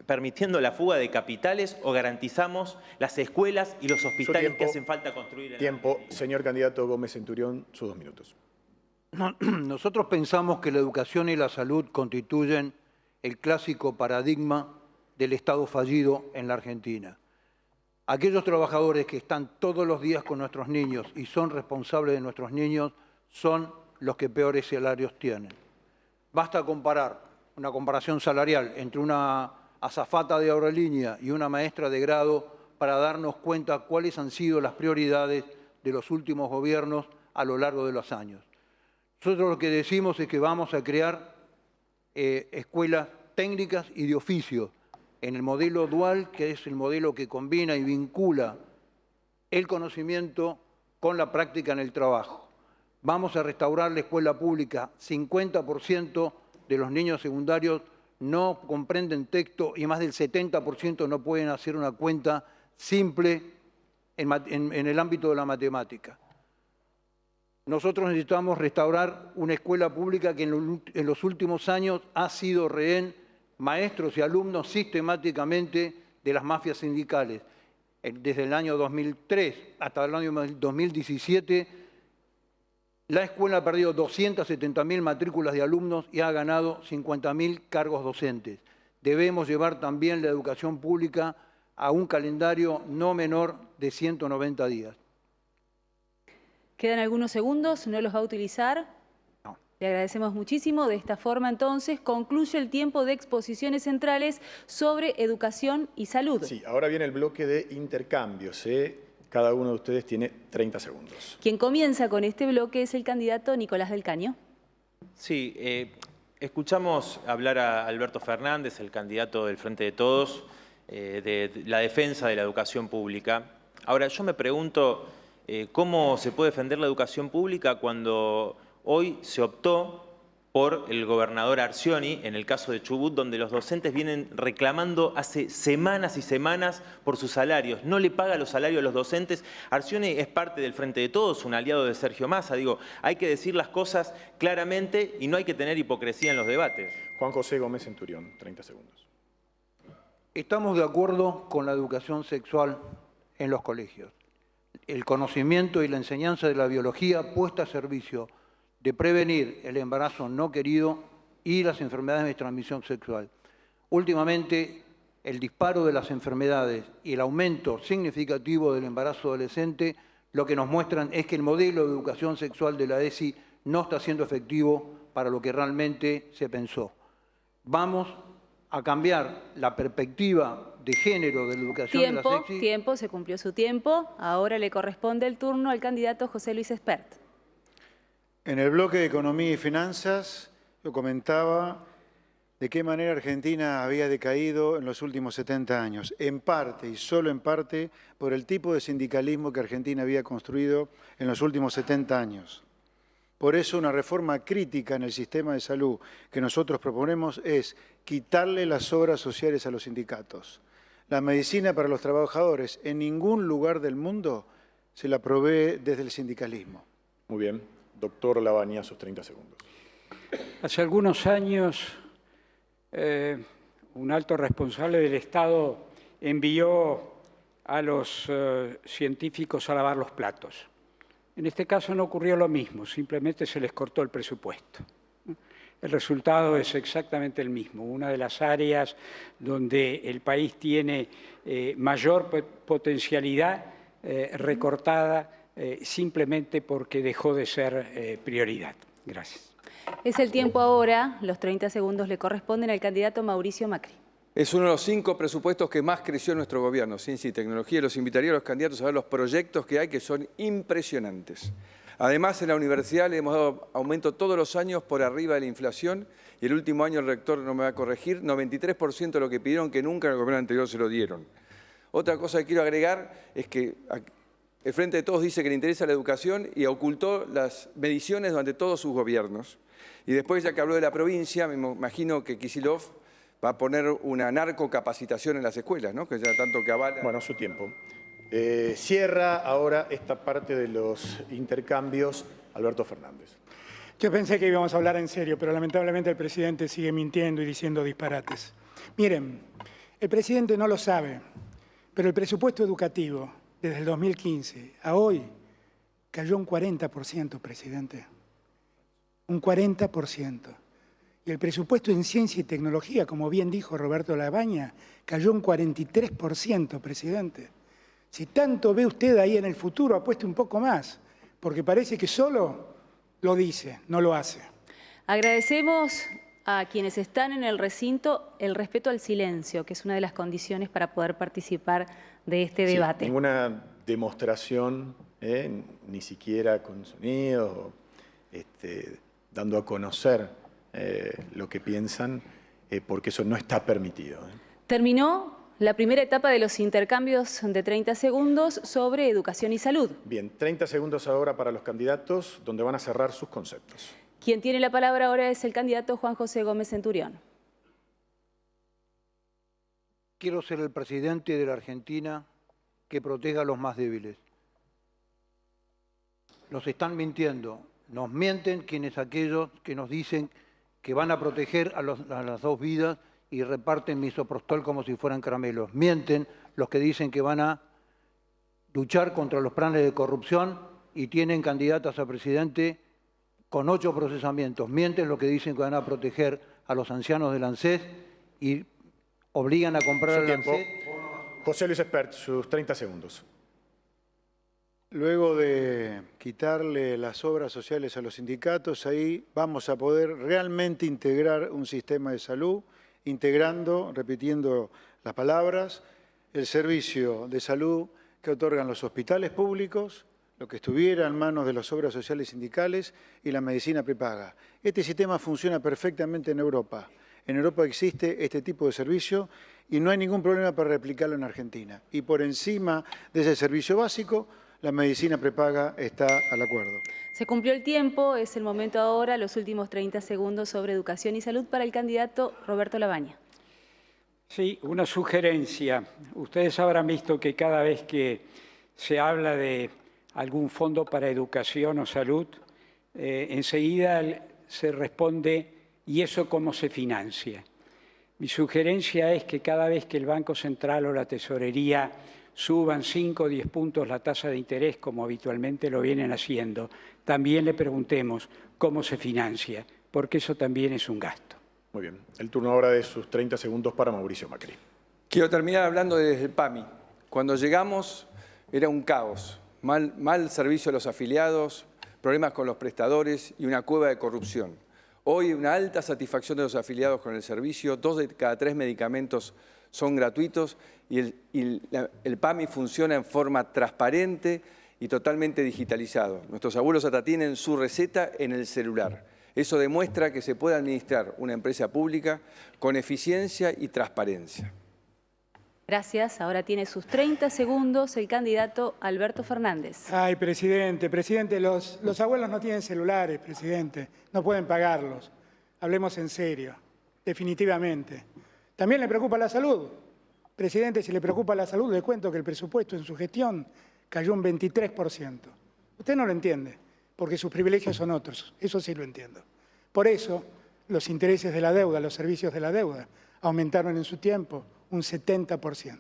permitiendo la fuga de capitales o garantizamos las escuelas y los hospitales que hacen falta construir. Tiempo. Señor candidato Gómez Centurión, sus 2 minutos. Nosotros pensamos que la educación y la salud constituyen el clásico paradigma del Estado fallido en la Argentina. Aquellos trabajadores que están todos los días con nuestros niños y son responsables de nuestros niños son los que peores salarios tienen. Basta comparar una comparación salarial entre una azafata de aerolínea y una maestra de grado para darnos cuenta cuáles han sido las prioridades de los últimos gobiernos a lo largo de los años. Nosotros lo que decimos es que vamos a crear escuelas técnicas y de oficios en el modelo dual, que es el modelo que combina y vincula el conocimiento con la práctica en el trabajo. Vamos a restaurar la escuela pública. 50% de los niños secundarios no comprenden texto y más del 70% no pueden hacer una cuenta simple en el ámbito de la matemática. Nosotros necesitamos restaurar una escuela pública que en los últimos años ha sido rehén, maestros y alumnos sistemáticamente de las mafias sindicales. Desde el año 2003 hasta el año 2017, la escuela ha perdido 270.000 matrículas de alumnos y ha ganado 50.000 cargos docentes. Debemos llevar también la educación pública a un calendario no menor de 190 días. Quedan algunos segundos, ¿no los va a utilizar? No. Le agradecemos muchísimo. De esta forma, entonces, concluye el tiempo de exposiciones centrales sobre educación y salud. Sí, ahora viene el bloque de intercambios. Cada uno de ustedes tiene 30 segundos. Quien comienza con este bloque es el candidato Nicolás del Caño. Sí, escuchamos hablar a Alberto Fernández, el candidato del Frente de Todos, de la defensa de la educación pública. Ahora, yo me pregunto cómo se puede defender la educación pública cuando hoy se optó por el gobernador Arcioni, en el caso de Chubut, donde los docentes vienen reclamando hace semanas y semanas por sus salarios. No le paga los salarios a los docentes. Arcioni es parte del Frente de Todos, un aliado de Sergio Massa. Digo, hay que decir las cosas claramente y no hay que tener hipocresía en los debates. Juan José Gómez Centurión, 30 segundos. Estamos de acuerdo con la educación sexual en los colegios. El conocimiento y la enseñanza de la biología puesta a servicio de prevenir el embarazo no querido y las enfermedades de transmisión sexual. Últimamente, el disparo de las enfermedades y el aumento significativo del embarazo adolescente lo que nos muestran es que el modelo de educación sexual de la ESI no está siendo efectivo para lo que realmente se pensó. Vamos a cambiar la perspectiva de género de la educación de la ESI. Tiempo, se cumplió su tiempo. Ahora le corresponde el turno al candidato José Luis Espert. En el bloque de Economía y Finanzas, yo comentaba de qué manera Argentina había decaído en los últimos 70 años, en parte y solo en parte por el tipo de sindicalismo que Argentina había construido en los últimos 70 años. Por eso una reforma crítica en el sistema de salud que nosotros proponemos es quitarle las obras sociales a los sindicatos. La medicina para los trabajadores en ningún lugar del mundo se la provee desde el sindicalismo. Muy bien. Doctor Lavagna, sus 30 segundos. Hace algunos años, un alto responsable del Estado envió a los científicos a lavar los platos. En este caso no ocurrió lo mismo, simplemente se les cortó el presupuesto. El resultado es exactamente el mismo. Una de las áreas donde el país tiene mayor potencialidad recortada simplemente porque dejó de ser prioridad. Gracias. Es el tiempo ahora, los 30 segundos le corresponden al candidato Mauricio Macri. Es uno de los 5 presupuestos que más creció nuestro gobierno, ciencia y tecnología. Los invitaría a los candidatos a ver los proyectos que hay, que son impresionantes. Además, en la universidad le hemos dado aumento todos los años por arriba de la inflación y el último año el rector no me va a corregir, 93% de lo que pidieron que nunca en el gobierno anterior se lo dieron. Otra cosa que quiero agregar es que el Frente de Todos dice que le interesa la educación y ocultó las mediciones durante todos sus gobiernos. Y después, ya que habló de la provincia, me imagino que Kicillof va a poner una narcocapacitación en las escuelas, ¿no? Que ya tanto que avala. Bueno, su tiempo. Cierra ahora esta parte de los intercambios Alberto Fernández. Yo pensé que íbamos a hablar en serio, pero lamentablemente el presidente sigue mintiendo y diciendo disparates. Miren, el presidente no lo sabe, pero el presupuesto educativo desde el 2015 a hoy cayó un 40%, presidente. Un 40%. Y el presupuesto en ciencia y tecnología, como bien dijo Roberto Labaña, cayó un 43%, presidente. Si tanto ve usted ahí en el futuro, apueste un poco más, porque parece que solo lo dice, no lo hace. Agradecemos a quienes están en el recinto el respeto al silencio, que es una de las condiciones para poder participar de este debate. Ninguna demostración, ni siquiera con sonidos, dando a conocer lo que piensan, porque eso no está permitido. Terminó la primera etapa de los intercambios de 30 segundos sobre educación y salud. Bien, 30 segundos ahora para los candidatos, donde van a cerrar sus conceptos. Quien tiene la palabra ahora es el candidato Juan José Gómez Centurión. Quiero ser el presidente de la Argentina que proteja a los más débiles. Nos están mintiendo, nos mienten quienes aquellos que nos dicen que van a proteger a las dos vidas y reparten misoprostol como si fueran caramelos. Mienten los que dicen que van a luchar contra los planes de corrupción y tienen candidatas a presidente con 8 procesamientos. Mienten los que dicen que van a proteger a los ancianos del ANSES y obligan a comprar al ANSES. José Luis Espert, sus 30 segundos. Luego de quitarle las obras sociales a los sindicatos, ahí vamos a poder realmente integrar un sistema de salud, integrando, repitiendo las palabras, el servicio de salud que otorgan los hospitales públicos, lo que estuviera en manos de las obras sociales sindicales y la medicina prepaga. Este sistema funciona perfectamente en Europa. En Europa existe este tipo de servicio y no hay ningún problema para replicarlo en Argentina. Y por encima de ese servicio básico, la medicina prepaga está al acuerdo. Se cumplió el tiempo, es el momento ahora, los últimos 30 segundos sobre educación y salud para el candidato Roberto Labaña. Sí, una sugerencia. Ustedes habrán visto que cada vez que se habla de algún fondo para educación o salud, enseguida se responde, ¿y eso cómo se financia? Mi sugerencia es que cada vez que el Banco Central o la Tesorería suban 5 o 10 puntos la tasa de interés, como habitualmente lo vienen haciendo, también le preguntemos cómo se financia, porque eso también es un gasto. Muy bien. El turno ahora de sus 30 segundos para Mauricio Macri. Quiero terminar hablando desde el PAMI. Cuando llegamos era un caos. Mal servicio a los afiliados, problemas con los prestadores y una cueva de corrupción. Hoy una alta satisfacción de los afiliados con el servicio, 2 de cada 3 medicamentos son gratuitos y el PAMI funciona en forma transparente y totalmente digitalizado. Nuestros abuelos hasta tienen su receta en el celular. Eso demuestra que se puede administrar una empresa pública con eficiencia y transparencia. Gracias. Ahora tiene sus 30 segundos el candidato Alberto Fernández. Ay, presidente, los abuelos no tienen celulares, presidente. No pueden pagarlos. Hablemos en serio, definitivamente. ¿También le preocupa la salud? Presidente, si le preocupa la salud, le cuento que el presupuesto en su gestión cayó un 23%. Usted no lo entiende, porque sus privilegios son otros. Eso sí lo entiendo. Por eso, los intereses de la deuda, los servicios de la deuda, aumentaron en su tiempo un 70%.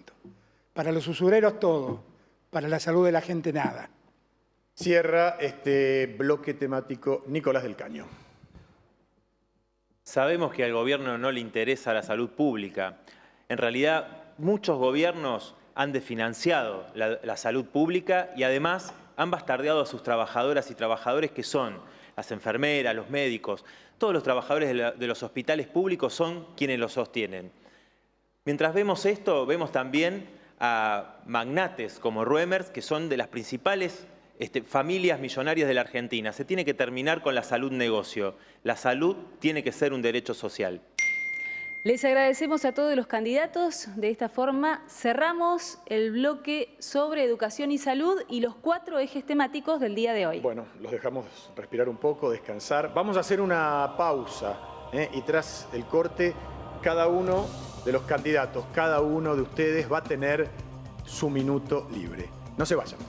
Para los usureros todo, para la salud de la gente nada. Cierra este bloque temático Nicolás del Caño. Sabemos que al gobierno no le interesa la salud pública. En realidad, muchos gobiernos han desfinanciado la salud pública y además han bastardeado a sus trabajadoras y trabajadores que son las enfermeras, los médicos, todos los trabajadores de los hospitales públicos son quienes los sostienen. Mientras vemos esto, vemos también a magnates como Ruemers, que son de las principales familias millonarias de la Argentina. Se tiene que terminar con la salud negocio. La salud tiene que ser un derecho social. Les agradecemos a todos los candidatos. De esta forma cerramos el bloque sobre educación y salud y los 4 ejes temáticos del día de hoy. Bueno, los dejamos respirar un poco, descansar. Vamos a hacer una pausa y tras el corte, cada uno de los candidatos, cada uno de ustedes va a tener su minuto libre. No se vayan.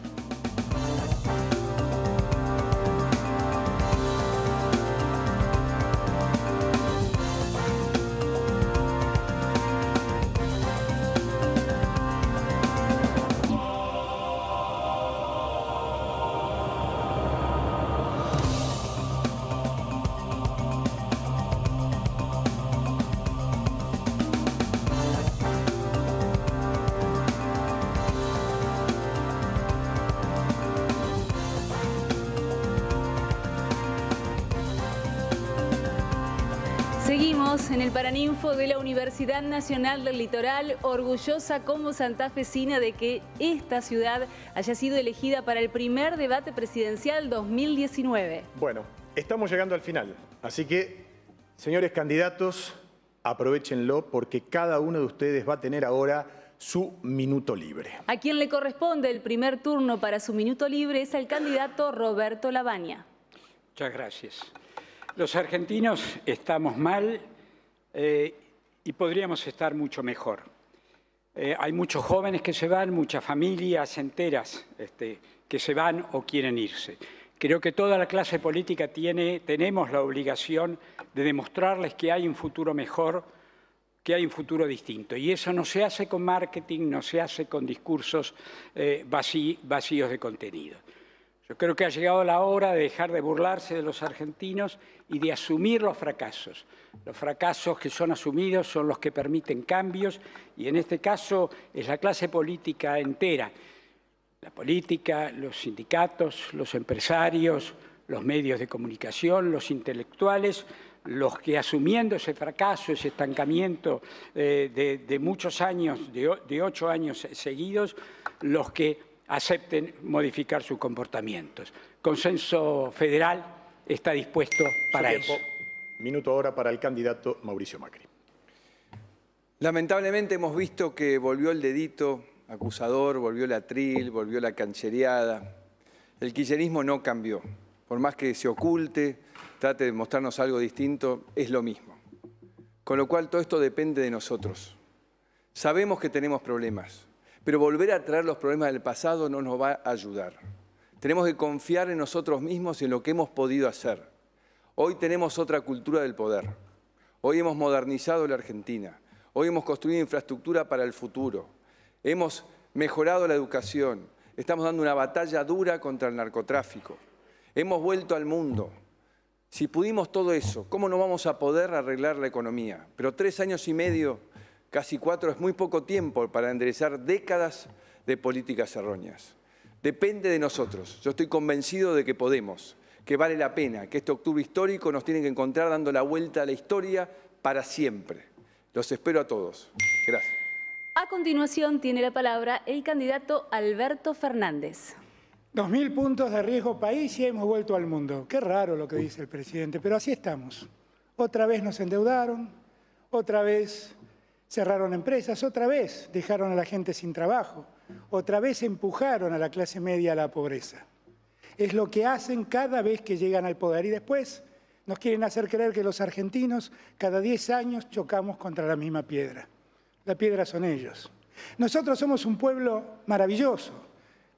Seguimos en el Paraninfo de la Universidad Nacional del Litoral, orgullosa como santafesina de que esta ciudad haya sido elegida para el primer debate presidencial 2019. Bueno, estamos llegando al final, así que, señores candidatos, aprovéchenlo porque cada uno de ustedes va a tener ahora su minuto libre. A quien le corresponde el primer turno para su minuto libre es el candidato Roberto Lavagna. Muchas gracias. Los argentinos estamos mal y podríamos estar mucho mejor. Hay muchos jóvenes que se van, muchas familias enteras que se van o quieren irse. Creo que toda la clase política tenemos la obligación de demostrarles que hay un futuro mejor, que hay un futuro distinto. Y eso no se hace con marketing, no se hace con discursos vacíos de contenido. Yo creo que ha llegado la hora de dejar de burlarse de los argentinos y de asumir los fracasos. Los fracasos que son asumidos son los que permiten cambios y en este caso es la clase política entera. La política, los sindicatos, los empresarios, los medios de comunicación, los intelectuales, los que asumiendo ese fracaso, ese estancamiento de muchos años, de 8 años seguidos, los que acepten modificar sus comportamientos. Consenso Federal está dispuesto para eso. Minuto ahora para el candidato Mauricio Macri. Lamentablemente hemos visto que volvió el dedito acusador, volvió la atril, volvió la canchereada. El kirchnerismo no cambió. Por más que se oculte, trate de mostrarnos algo distinto, es lo mismo. Con lo cual todo esto depende de nosotros. Sabemos que tenemos problemas, pero volver a traer los problemas del pasado no nos va a ayudar. Tenemos que confiar en nosotros mismos y en lo que hemos podido hacer. Hoy tenemos otra cultura del poder. Hoy hemos modernizado la Argentina. Hoy hemos construido infraestructura para el futuro. Hemos mejorado la educación. Estamos dando una batalla dura contra el narcotráfico. Hemos vuelto al mundo. Si pudimos todo eso, ¿cómo no vamos a poder arreglar la economía? Pero 3 años y medio, casi 4, es muy poco tiempo para enderezar décadas de políticas erróneas. Depende de nosotros. Yo estoy convencido de que podemos, que vale la pena, que este octubre histórico nos tiene que encontrar dando la vuelta a la historia para siempre. Los espero a todos. Gracias. A continuación tiene la palabra el candidato Alberto Fernández. 2000 puntos de riesgo país y hemos vuelto al mundo. Qué raro lo que dice el presidente, pero así estamos. Otra vez nos endeudaron, otra vez cerraron empresas, otra vez dejaron a la gente sin trabajo, otra vez empujaron a la clase media a la pobreza. Es lo que hacen cada vez que llegan al poder y después nos quieren hacer creer que los argentinos cada 10 años chocamos contra la misma piedra. La piedra son ellos. Nosotros somos un pueblo maravilloso,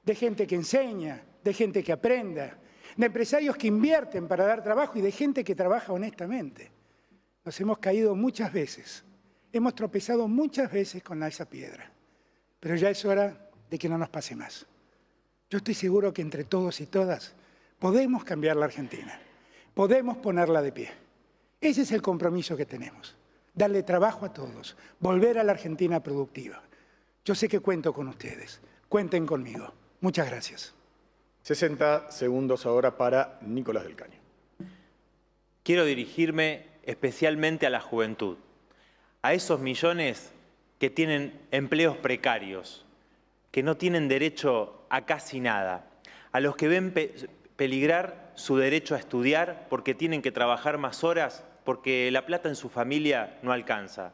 de gente que enseña, de gente que aprenda, de empresarios que invierten para dar trabajo y de gente que trabaja honestamente. Nos hemos caído muchas veces, hemos tropezado muchas veces con esa piedra, pero ya es hora de que no nos pase más. Yo estoy seguro que entre todos y todas podemos cambiar la Argentina, podemos ponerla de pie. Ese es el compromiso que tenemos, darle trabajo a todos, volver a la Argentina productiva. Yo sé que cuento con ustedes, cuenten conmigo. Muchas gracias. 60 segundos ahora para Nicolás del Caño. Quiero dirigirme especialmente a la juventud, a esos millones que tienen empleos precarios, que no tienen derecho a casi nada, a los que ven peligrar su derecho a estudiar porque tienen que trabajar más horas, porque la plata en su familia no alcanza.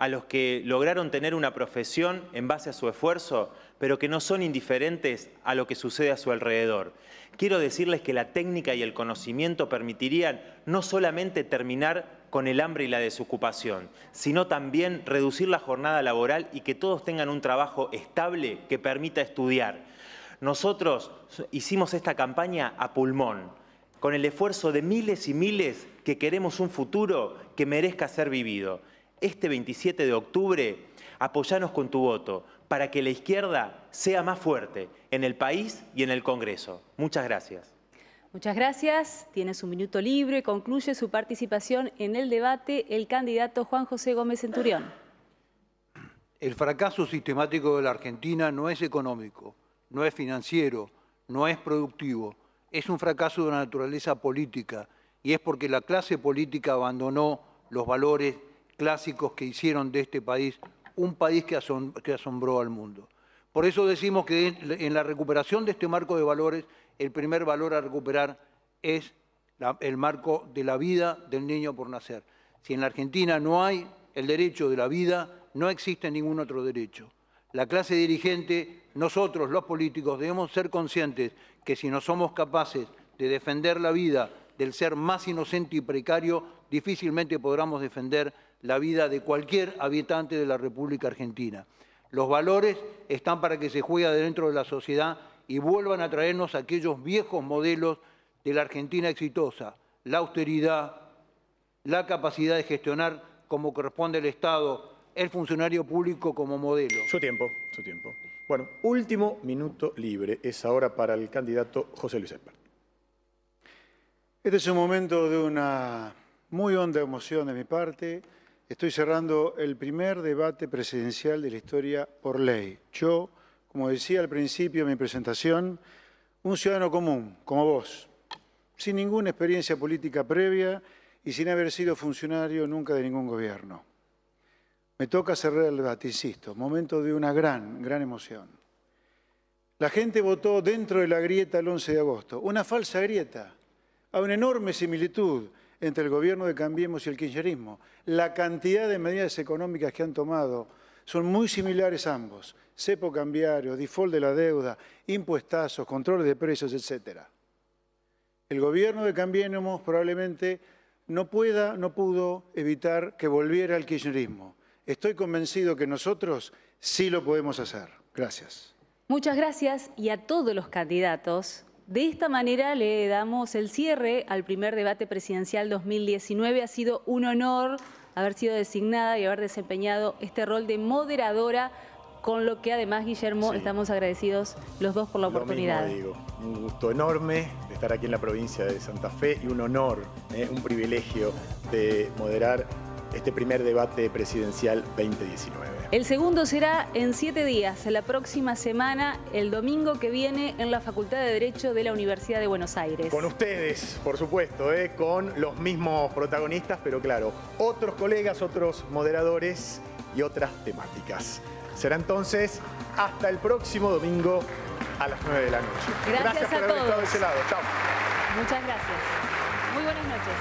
a los que lograron tener una profesión en base a su esfuerzo, pero que no son indiferentes a lo que sucede a su alrededor. Quiero decirles que la técnica y el conocimiento permitirían no solamente terminar con el hambre y la desocupación, sino también reducir la jornada laboral y que todos tengan un trabajo estable que permita estudiar. Nosotros hicimos esta campaña a pulmón, con el esfuerzo de miles y miles que queremos un futuro que merezca ser vivido. Este 27 de octubre, apóyanos con tu voto para que la izquierda sea más fuerte en el país y en el Congreso. Muchas gracias. Muchas gracias. Tiene su minuto libre. Concluye su participación en el debate el candidato Juan José Gómez Centurión. El fracaso sistemático de la Argentina no es económico, no es financiero, no es productivo. Es un fracaso de la naturaleza política y es porque la clase política abandonó los valores clásicos que hicieron de este país un país que asombró al mundo. Por eso decimos que en la recuperación de este marco de valores, el primer valor a recuperar es el marco de la vida del niño por nacer. Si en la Argentina no hay el derecho de la vida, no existe ningún otro derecho. La clase dirigente, nosotros los políticos, debemos ser conscientes que si no somos capaces de defender la vida del ser más inocente y precario, difícilmente podremos defender la vida de cualquier habitante de la República Argentina. Los valores están para que se juegue dentro de la sociedad y vuelvan a traernos aquellos viejos modelos de la Argentina exitosa, la austeridad, la capacidad de gestionar como corresponde al Estado, el funcionario público como modelo. Su tiempo, su tiempo. Bueno, último minuto libre es ahora para el candidato José Luis Espert. Este es un momento de una muy honda emoción de mi parte. Estoy cerrando el primer debate presidencial de la historia por ley. Yo, como decía al principio de mi presentación, un ciudadano común, como vos, sin ninguna experiencia política previa y sin haber sido funcionario nunca de ningún gobierno. Me toca cerrar el debate, insisto, momento de una gran emoción. La gente votó dentro de la grieta el 11 de agosto, una falsa grieta. Hay una enorme similitud entre el gobierno de Cambiemos y el kirchnerismo. La cantidad de medidas económicas que han tomado son muy similares ambos. Cepo cambiario, default de la deuda, impuestazos, control de precios, etc. El gobierno de Cambiemos probablemente no pudo evitar que volviera al kirchnerismo. Estoy convencido que nosotros sí lo podemos hacer. Gracias. Muchas gracias y a todos los candidatos. De esta manera le damos el cierre al primer debate presidencial 2019. Ha sido un honor haber sido designada y haber desempeñado este rol de moderadora, con lo que además, Guillermo, estamos agradecidos los dos por la oportunidad. Lo mismo digo, un gusto enorme de estar aquí en la provincia de Santa Fe y un honor, un privilegio de moderar este primer debate presidencial 2019. El segundo será en 7 días, la próxima semana, el domingo que viene, en la Facultad de Derecho de la Universidad de Buenos Aires. Con ustedes, por supuesto, con los mismos protagonistas, pero claro, otros colegas, otros moderadores y otras temáticas. Será entonces hasta el próximo domingo a las 9 de la noche. Gracias por a haber todos. estado de ese lado. Chao. Muchas gracias. Muy buenas noches.